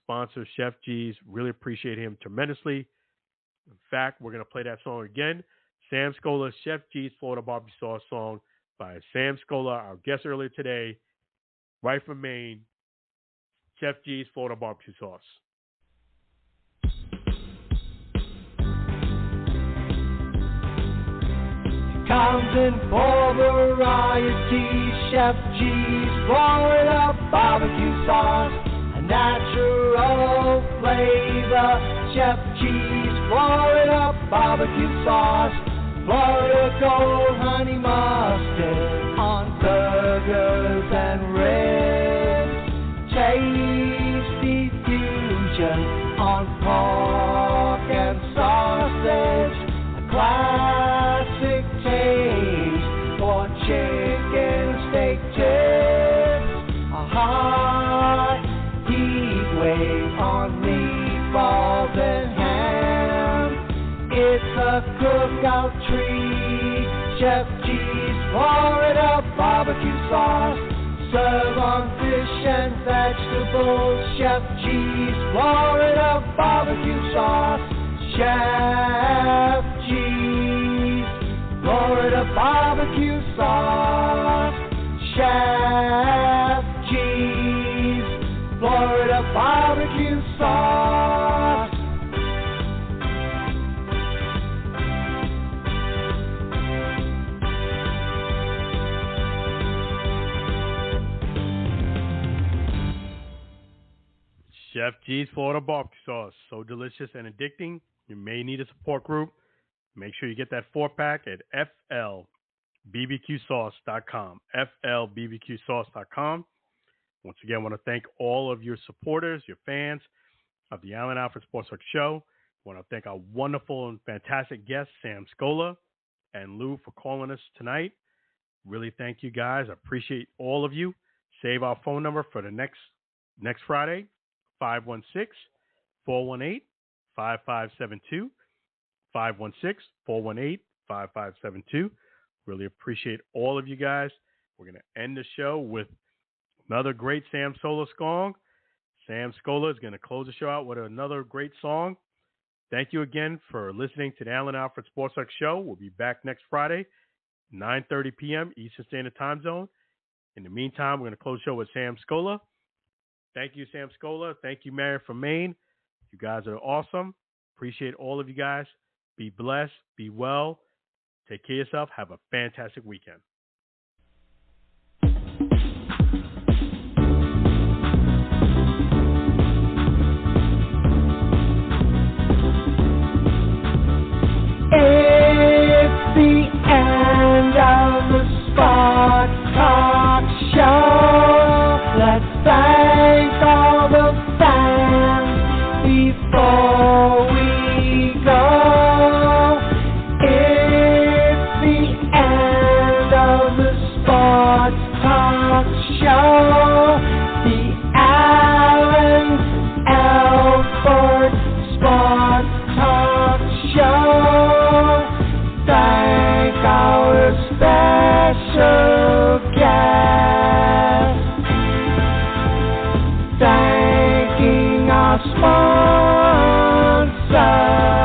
sponsor, Chef G's. Really appreciate him tremendously. In fact, we're going to play that song again. Sam Scola, Chef G's Florida Barbecue Sauce song by Sam Scola, our guest earlier today, right from Maine. Chef G's Florida Barbecue Sauce. Comes in for variety, Chef G's Florida Barbecue Sauce, a natural flavor. Chef G's Florida Barbecue Sauce, Florida Gold Honey Mustard on burgers and ribs, tasty fusion on pork and sausage, a classic taste for chicken steak tips, a hot heat wave on meatballs and ham. It's a cookout treat. Chef G's Florida Barbecue Sauce, serve on fish and vegetables. Chef G's Florida Barbecue Sauce, Chef G's Florida Barbecue Sauce, Chef G's Florida Barbecue Sauce. Chef G's Florida Barbecue Sauce, so delicious and addicting. You may need a support group. Make sure you get that 4-pack at FLBBQSauce.com. FLBBQSauce.com. Once again, I want to thank all of your supporters, your fans of the Allen Alford Sports Talk Show. I want to thank our wonderful and fantastic guests, Sam Scola and Lou, for calling us tonight. Really thank you guys. I appreciate all of you. Save our phone number for the next Friday, 516-418-5572. 516-418-5572. Really appreciate all of you guys. We're going to end the show with another great Sam Scola song. Sam Scola is going to close the show out with another great song. Thank you again for listening to the Allen Alford Sports Talk Show. We'll be back next Friday, 9:30 p.m. Eastern Standard Time Zone. In the meantime, we're going to close the show with Sam Scola. Thank you, Sam Scola. Thank you, Mary from Maine. You guys are awesome. Appreciate all of you guys. Be blessed. Be well. Take care of yourself. Have a fantastic weekend. It's the end of the Sports Talk Show. Let's thank all the fans before we go. It's the end of the Sports Talk Show. The Allen Alford Sports Talk Show. Thank our special guest. Thanking our sponsor.